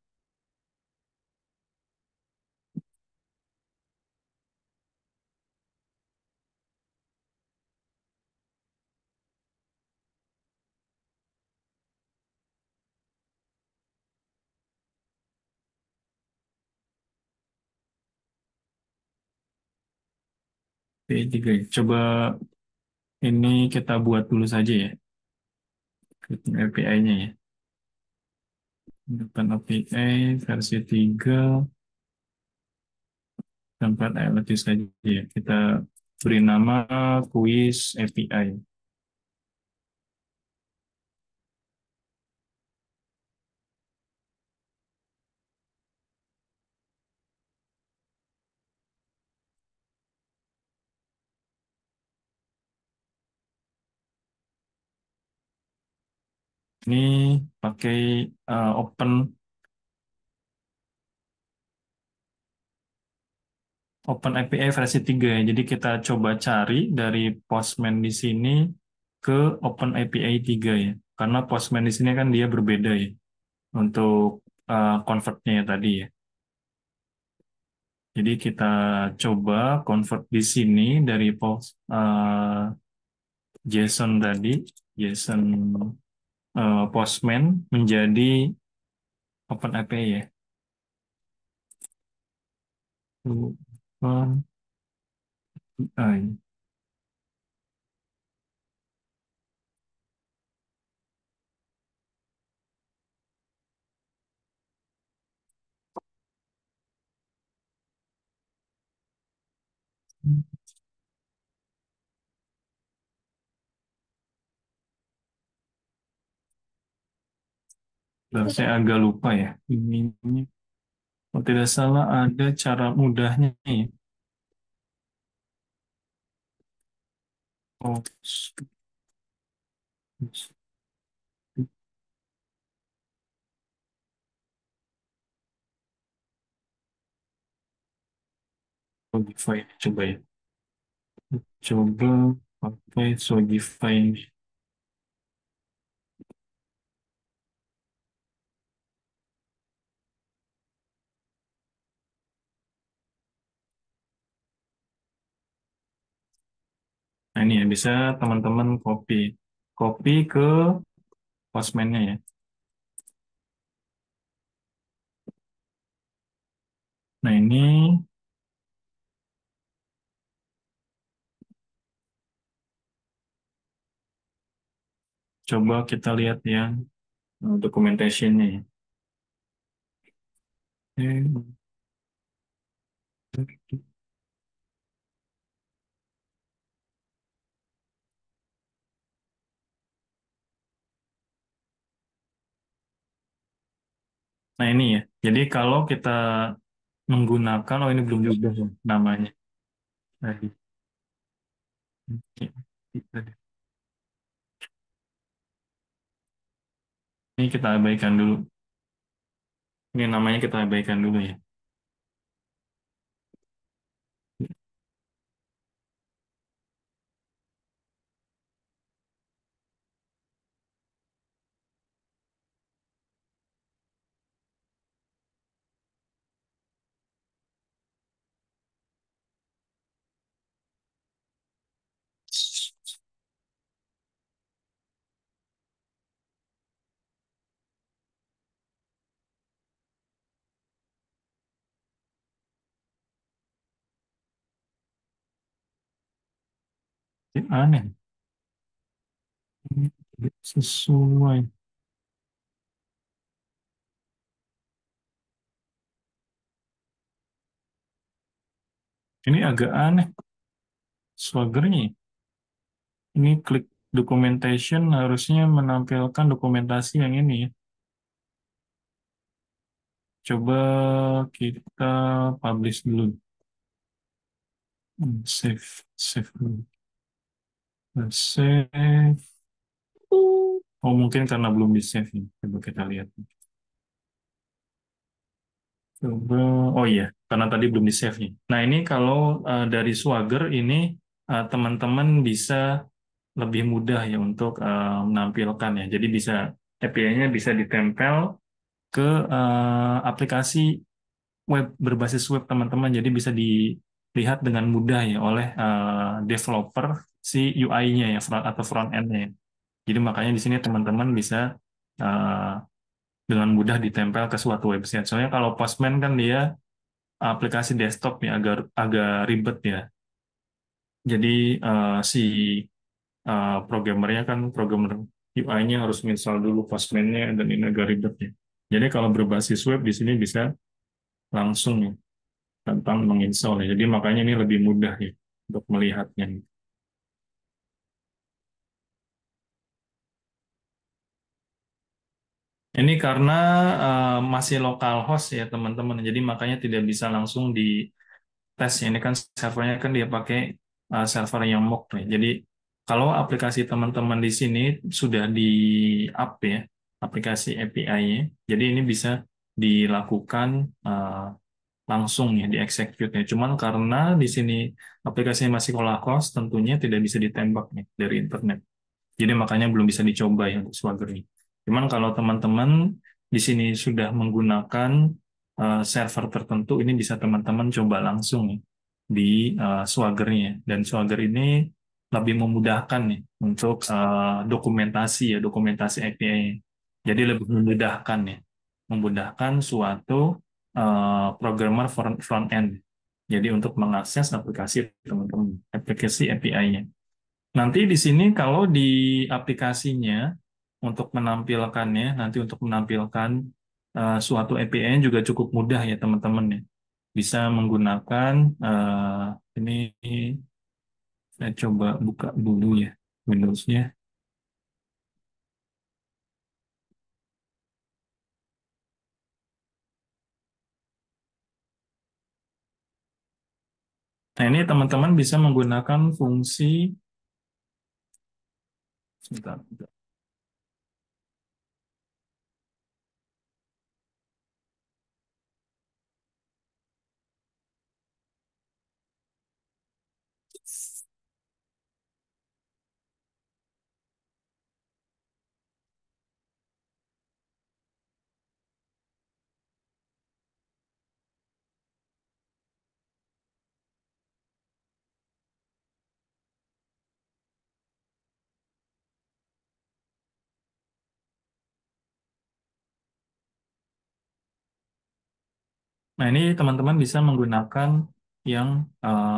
Speaker 1: P3 ya. Coba ini kita buat dulu saja ya. API-nya ya. Depan API versi 3 tempat IoT saja ya. Kita beri nama quiz API. Ini pakai Open API versi 3 ya. Jadi kita coba cari dari Postman di sini ke Open API 3 ya. Karena Postman di sini kan dia berbeda ya untuk convert-nya ya tadi ya. Jadi kita coba convert di sini dari JSON tadi, JSON Postman menjadi Open API ya. Open API. Saya agak lupa ya. Ini kalau tidak salah ada cara mudahnya nih. Oh, Sogify, coba ya. Coba pakai Sogify ini. Nah ini ya, bisa teman-teman copy ke Postman-nya ya. Nah ini coba kita lihat yang documentation-nya ya. Nah ini ya, jadi kalau kita menggunakan, oh ini belum juga ya namanya. Tadi. Oke, ini kita abaikan dulu. Ini namanya kita abaikan dulu ya. Ini aneh. Ini tidak sesuai. Ini agak aneh. Swagger-nya. Ini klik documentation harusnya menampilkan dokumentasi yang ini ya. Coba kita publish dulu. Save dulu. Save. Oh, mungkin karena belum di-save nih. Coba kita lihat. Coba, oh iya, karena tadi belum di-save nih. Nah, ini kalau dari Swagger ini teman-teman bisa lebih mudah ya untuk menampilkan ya. Jadi bisa API-nya bisa ditempel ke aplikasi web berbasis web teman-teman. Jadi bisa dilihat dengan mudah ya oleh developer si UI-nya ya atau front end-nya. Ya. Jadi makanya di sini teman-teman bisa dengan mudah ditempel ke suatu website. Soalnya kalau Postman kan dia aplikasi desktop ya agak agak ribet ya. Jadi si programmernya kan programmer UI-nya harus install dulu Postman-nya dan ini agak ribet ya. Jadi kalau berbasis web di sini bisa langsung ya, tanpa menginstall ya. Jadi makanya ini lebih mudah ya untuk melihatnya. Ini karena masih lokal host ya teman-teman. Jadi makanya tidak bisa langsung di tes. Ini kan servernya kan dia pakai server yang mock nih. Jadi kalau aplikasi teman-teman di sini sudah di up ya aplikasi API-nya. Jadi ini bisa dilakukan langsung ya di execute ya. Cuman karena di sini aplikasinya masih localhost tentunya tidak bisa ditembak nih dari internet. Jadi makanya belum bisa dicoba ya untuk Swagger ini. Cuman kalau teman-teman di sini sudah menggunakan server tertentu, ini bisa teman-teman coba langsung nih di Swagger-nya. Dan Swagger ini lebih memudahkan nih untuk dokumentasi ya, dokumentasi API. Jadi lebih memudahkan ya, memudahkan suatu programmer front end. Jadi untuk mengakses aplikasi teman-teman, aplikasi API-nya. Nanti di sini kalau di aplikasinya untuk menampilkannya, nanti untuk menampilkan suatu API juga cukup mudah ya teman-teman ya. Bisa menggunakan ini coba buka dulu ya Windows-nya. Nah, ini teman-teman bisa menggunakan fungsi sebentar. Nah, ini teman-teman bisa menggunakan yang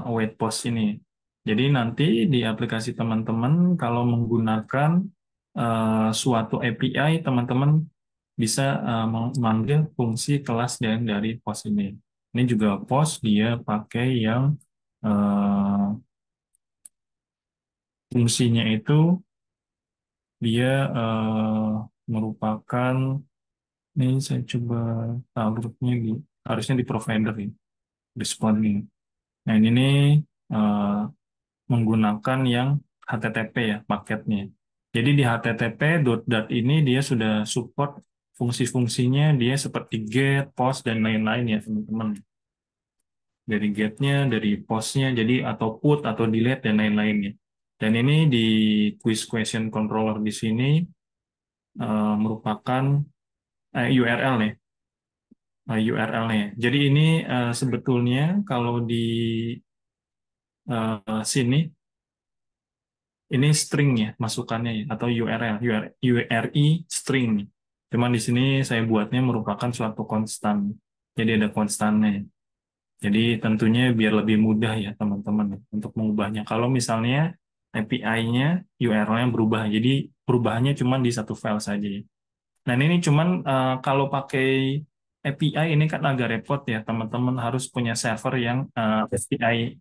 Speaker 1: await post ini. Jadi nanti di aplikasi teman-teman kalau menggunakan suatu API, teman-teman bisa memanggil fungsi kelas dari post ini. Ini juga post dia pakai yang fungsinya itu dia merupakan, ini saya coba taruhnya harusnya di provider ini, respon ini. Nah, ini nih menggunakan yang HTTP ya paketnya. Jadi di HTTP dot ini dia sudah support fungsi-fungsinya dia seperti get, post dan lain-lain ya teman-teman. Dari get-nya, dari post-nya, jadi atau put atau delete dan lain-lainnya. Dan ini di quiz question controller di sini merupakan URL ya. URL-nya. Jadi ini sebetulnya kalau di sini ini string ya masukannya ya, atau URI string. Cuman di sini saya buatnya merupakan suatu konstan. Jadi ada konstannya. Jadi tentunya biar lebih mudah ya teman-teman untuk mengubahnya. Kalau misalnya API-nya URL-nya berubah, jadi perubahannya cuma di satu file saja. Nah, ini cuman kalau pakai API ini kan agak repot ya, teman-teman harus punya server yang API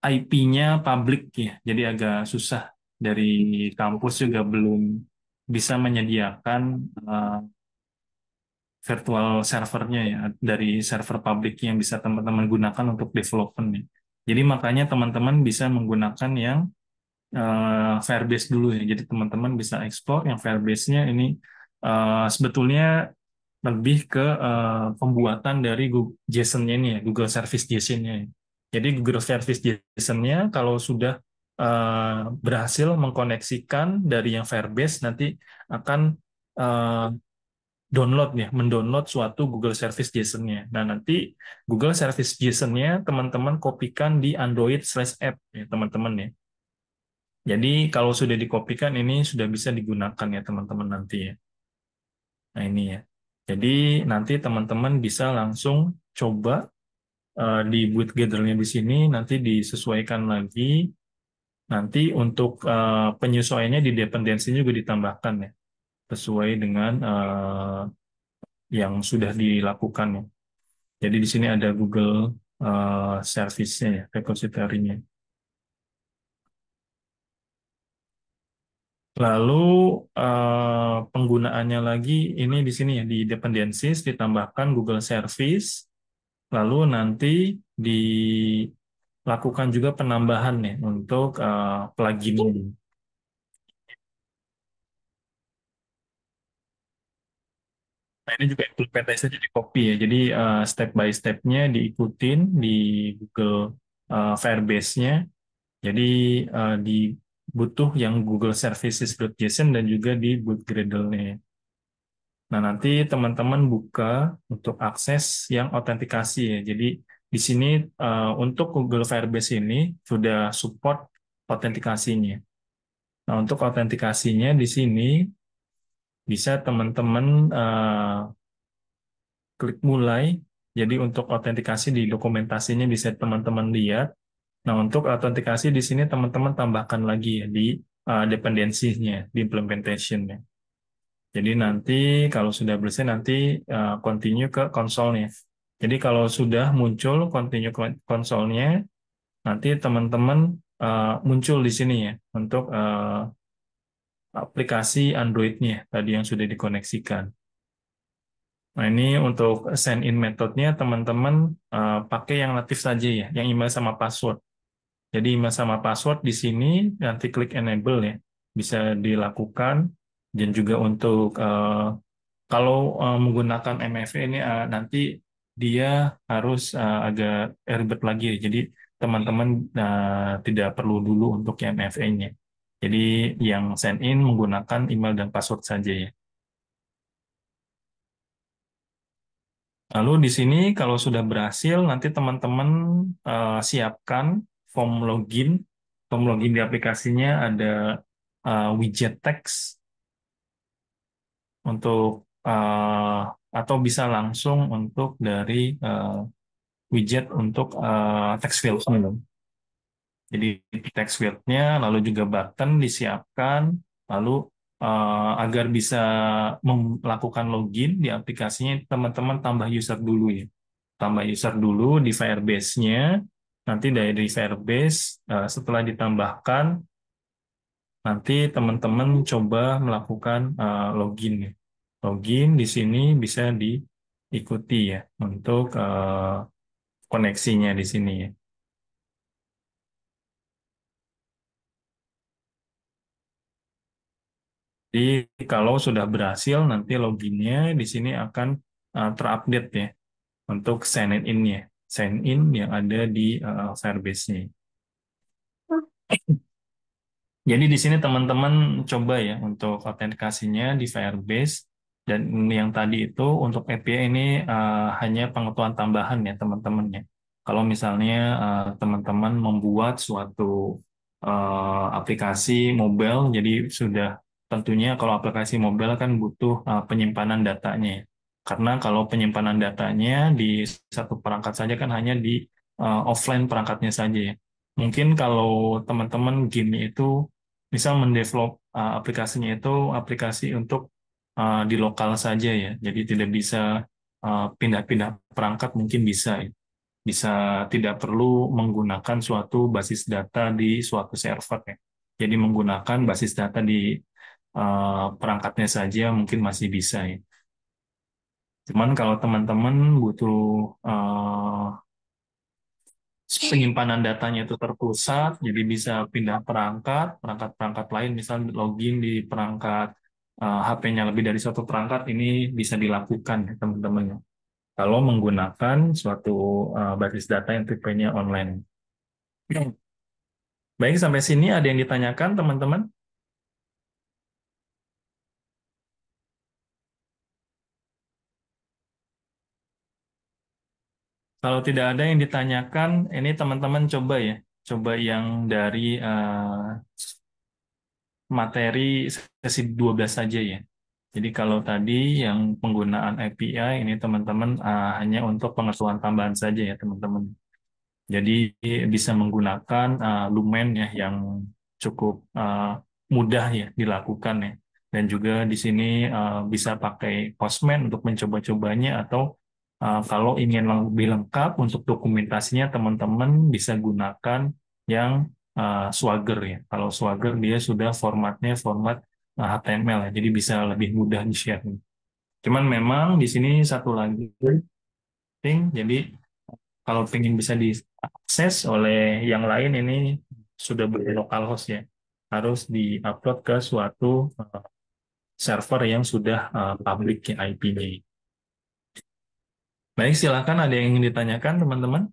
Speaker 1: IP-nya public ya, jadi agak susah. Dari kampus juga belum bisa menyediakan virtual servernya ya, dari server public yang bisa teman-teman gunakan untuk development. Jadi makanya teman-teman bisa menggunakan yang Firebase dulu ya. Jadi teman-teman bisa explore yang Firebase-nya ini sebetulnya lebih ke pembuatan dari JSON-nya ini ya, Google Service JSON-nya. Jadi Google Service JSON-nya kalau sudah berhasil mengkoneksikan dari yang Firebase nanti akan mendownload suatu Google Service JSON-nya. Nah, nanti Google Service JSON-nya teman-teman kopikan di Android/app ya, teman-teman ya. Jadi kalau sudah dikopikan ini sudah bisa digunakan ya teman-teman nanti ya. Nah, ini ya. Jadi nanti teman-teman bisa langsung coba di boot gather-nya di sini, nanti disesuaikan lagi. Nanti untuk penyesuaiannya di dependensinya juga ditambahkan ya, sesuai dengan yang sudah dilakukan ya. Jadi di sini ada Google Service-nya ya, repository-nya. Lalu penggunaannya lagi ini di sini ya, di dependencies ditambahkan Google Service. Lalu nanti dilakukan juga penambahan nih untuk plugin ini. Nah, ini juga implementasinya di copy ya. Jadi step by step-nya diikutin di Google Firebase-nya. Jadi butuh yang Google Services.json dan juga di boot Gradle-nya. Nah, nanti teman-teman buka untuk akses yang autentikasi ya. Jadi di sini untuk Google Firebase ini sudah support autentikasinya. Nah, untuk autentikasinya di sini bisa teman-teman klik mulai. Jadi untuk autentikasi di dokumentasinya bisa teman-teman lihat. Nah, untuk autentikasi di sini teman-teman tambahkan lagi ya di dependensinya, di implementation-nya. Jadi nanti kalau sudah bersih nanti continue ke konsolnya. Jadi kalau sudah muncul continue konsolnya, nanti teman-teman muncul di sini ya untuk aplikasi Android-nya tadi yang sudah dikoneksikan. Nah, ini untuk sign in metodenya teman-teman pakai yang natif saja ya, yang email sama password. Jadi email sama password di sini nanti klik enable ya, bisa dilakukan. Dan juga untuk kalau menggunakan MFA ini nanti dia harus agak ribet lagi ya. Jadi teman-teman tidak perlu dulu untuk yang MFA-nya. Jadi yang sign in menggunakan email dan password saja ya. Lalu di sini kalau sudah berhasil, nanti teman-teman siapkan form login. Form login di aplikasinya ada widget teks untuk atau bisa langsung untuk dari widget untuk text field-nya. Jadi text field-nya, lalu juga button disiapkan, lalu agar bisa melakukan login di aplikasinya, teman-teman tambah user dulu ya. Tambah user dulu di Firebase-nya, nanti dari Firebase setelah ditambahkan, nanti teman-teman coba melakukan login ya. Login di sini bisa diikuti ya untuk koneksinya di sini ya. Jadi kalau sudah berhasil nanti loginnya di sini akan terupdate ya untuk sign in-nya, sign in yang ada di Firebase-nya. Jadi di sini teman-teman coba ya untuk autentikasinya di Firebase, dan yang tadi itu untuk API ini hanya pengetahuan tambahan ya teman-teman ya. Kalau misalnya teman-teman membuat suatu aplikasi mobile, jadi sudah tentunya kalau aplikasi mobile kan butuh penyimpanan datanya ya. Karena kalau penyimpanan datanya di satu perangkat saja kan hanya di offline perangkatnya saja ya. Mungkin kalau teman-teman game itu misal mendevelop aplikasinya itu aplikasi untuk di lokal saja ya. Jadi tidak bisa pindah-pindah perangkat, mungkin bisa ya. Bisa tidak perlu menggunakan suatu basis data di suatu server ya. Jadi menggunakan basis data di perangkatnya saja mungkin masih bisa ya. Cuman kalau teman-teman butuh penyimpanan datanya itu terpusat, jadi bisa pindah perangkat lain, misal login di perangkat HP-nya lebih dari satu perangkat, ini bisa dilakukan ya teman-teman. Kalau menggunakan suatu basis data yang tipenya online. Baik, sampai sini ada yang ditanyakan teman-teman? Kalau tidak ada yang ditanyakan, ini teman-teman coba ya, coba yang dari materi sesi 12 saja ya. Jadi kalau tadi yang penggunaan API ini teman-teman hanya untuk pengetahuan tambahan saja ya teman-teman. Jadi bisa menggunakan Lumen ya yang cukup mudah ya dilakukan ya. Dan juga di sini bisa pakai Postman untuk mencoba-cobanya, atau kalau ingin lebih lengkap untuk dokumentasinya teman-teman bisa gunakan yang Swagger ya. Kalau Swagger dia sudah formatnya format HTML ya, jadi bisa lebih mudah di-share. Cuman memang di sini satu lagi penting, jadi kalau ingin bisa diakses oleh yang lain ini sudah beli localhost ya, harus di-upload ke suatu server yang sudah public ya IP-nya. Baik, silakan ada yang ingin ditanyakan teman-teman.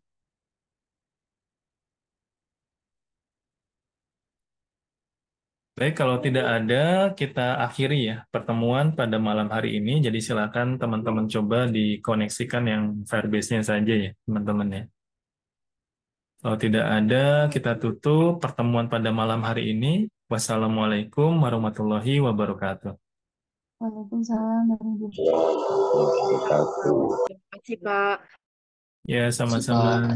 Speaker 1: Baik, kalau tidak ada, kita akhiri ya pertemuan pada malam hari ini. Jadi silakan teman-teman coba dikoneksikan yang Firebase-nya saja ya, teman-teman ya. Kalau tidak ada, kita tutup pertemuan pada malam hari ini. Wassalamualaikum warahmatullahi wabarakatuh.
Speaker 7: Waalaikumsalam warahmatullahi
Speaker 6: Wabarakatuh.
Speaker 7: wabarakatuh. Terima kasih, Pak.
Speaker 1: Ya, sama-sama.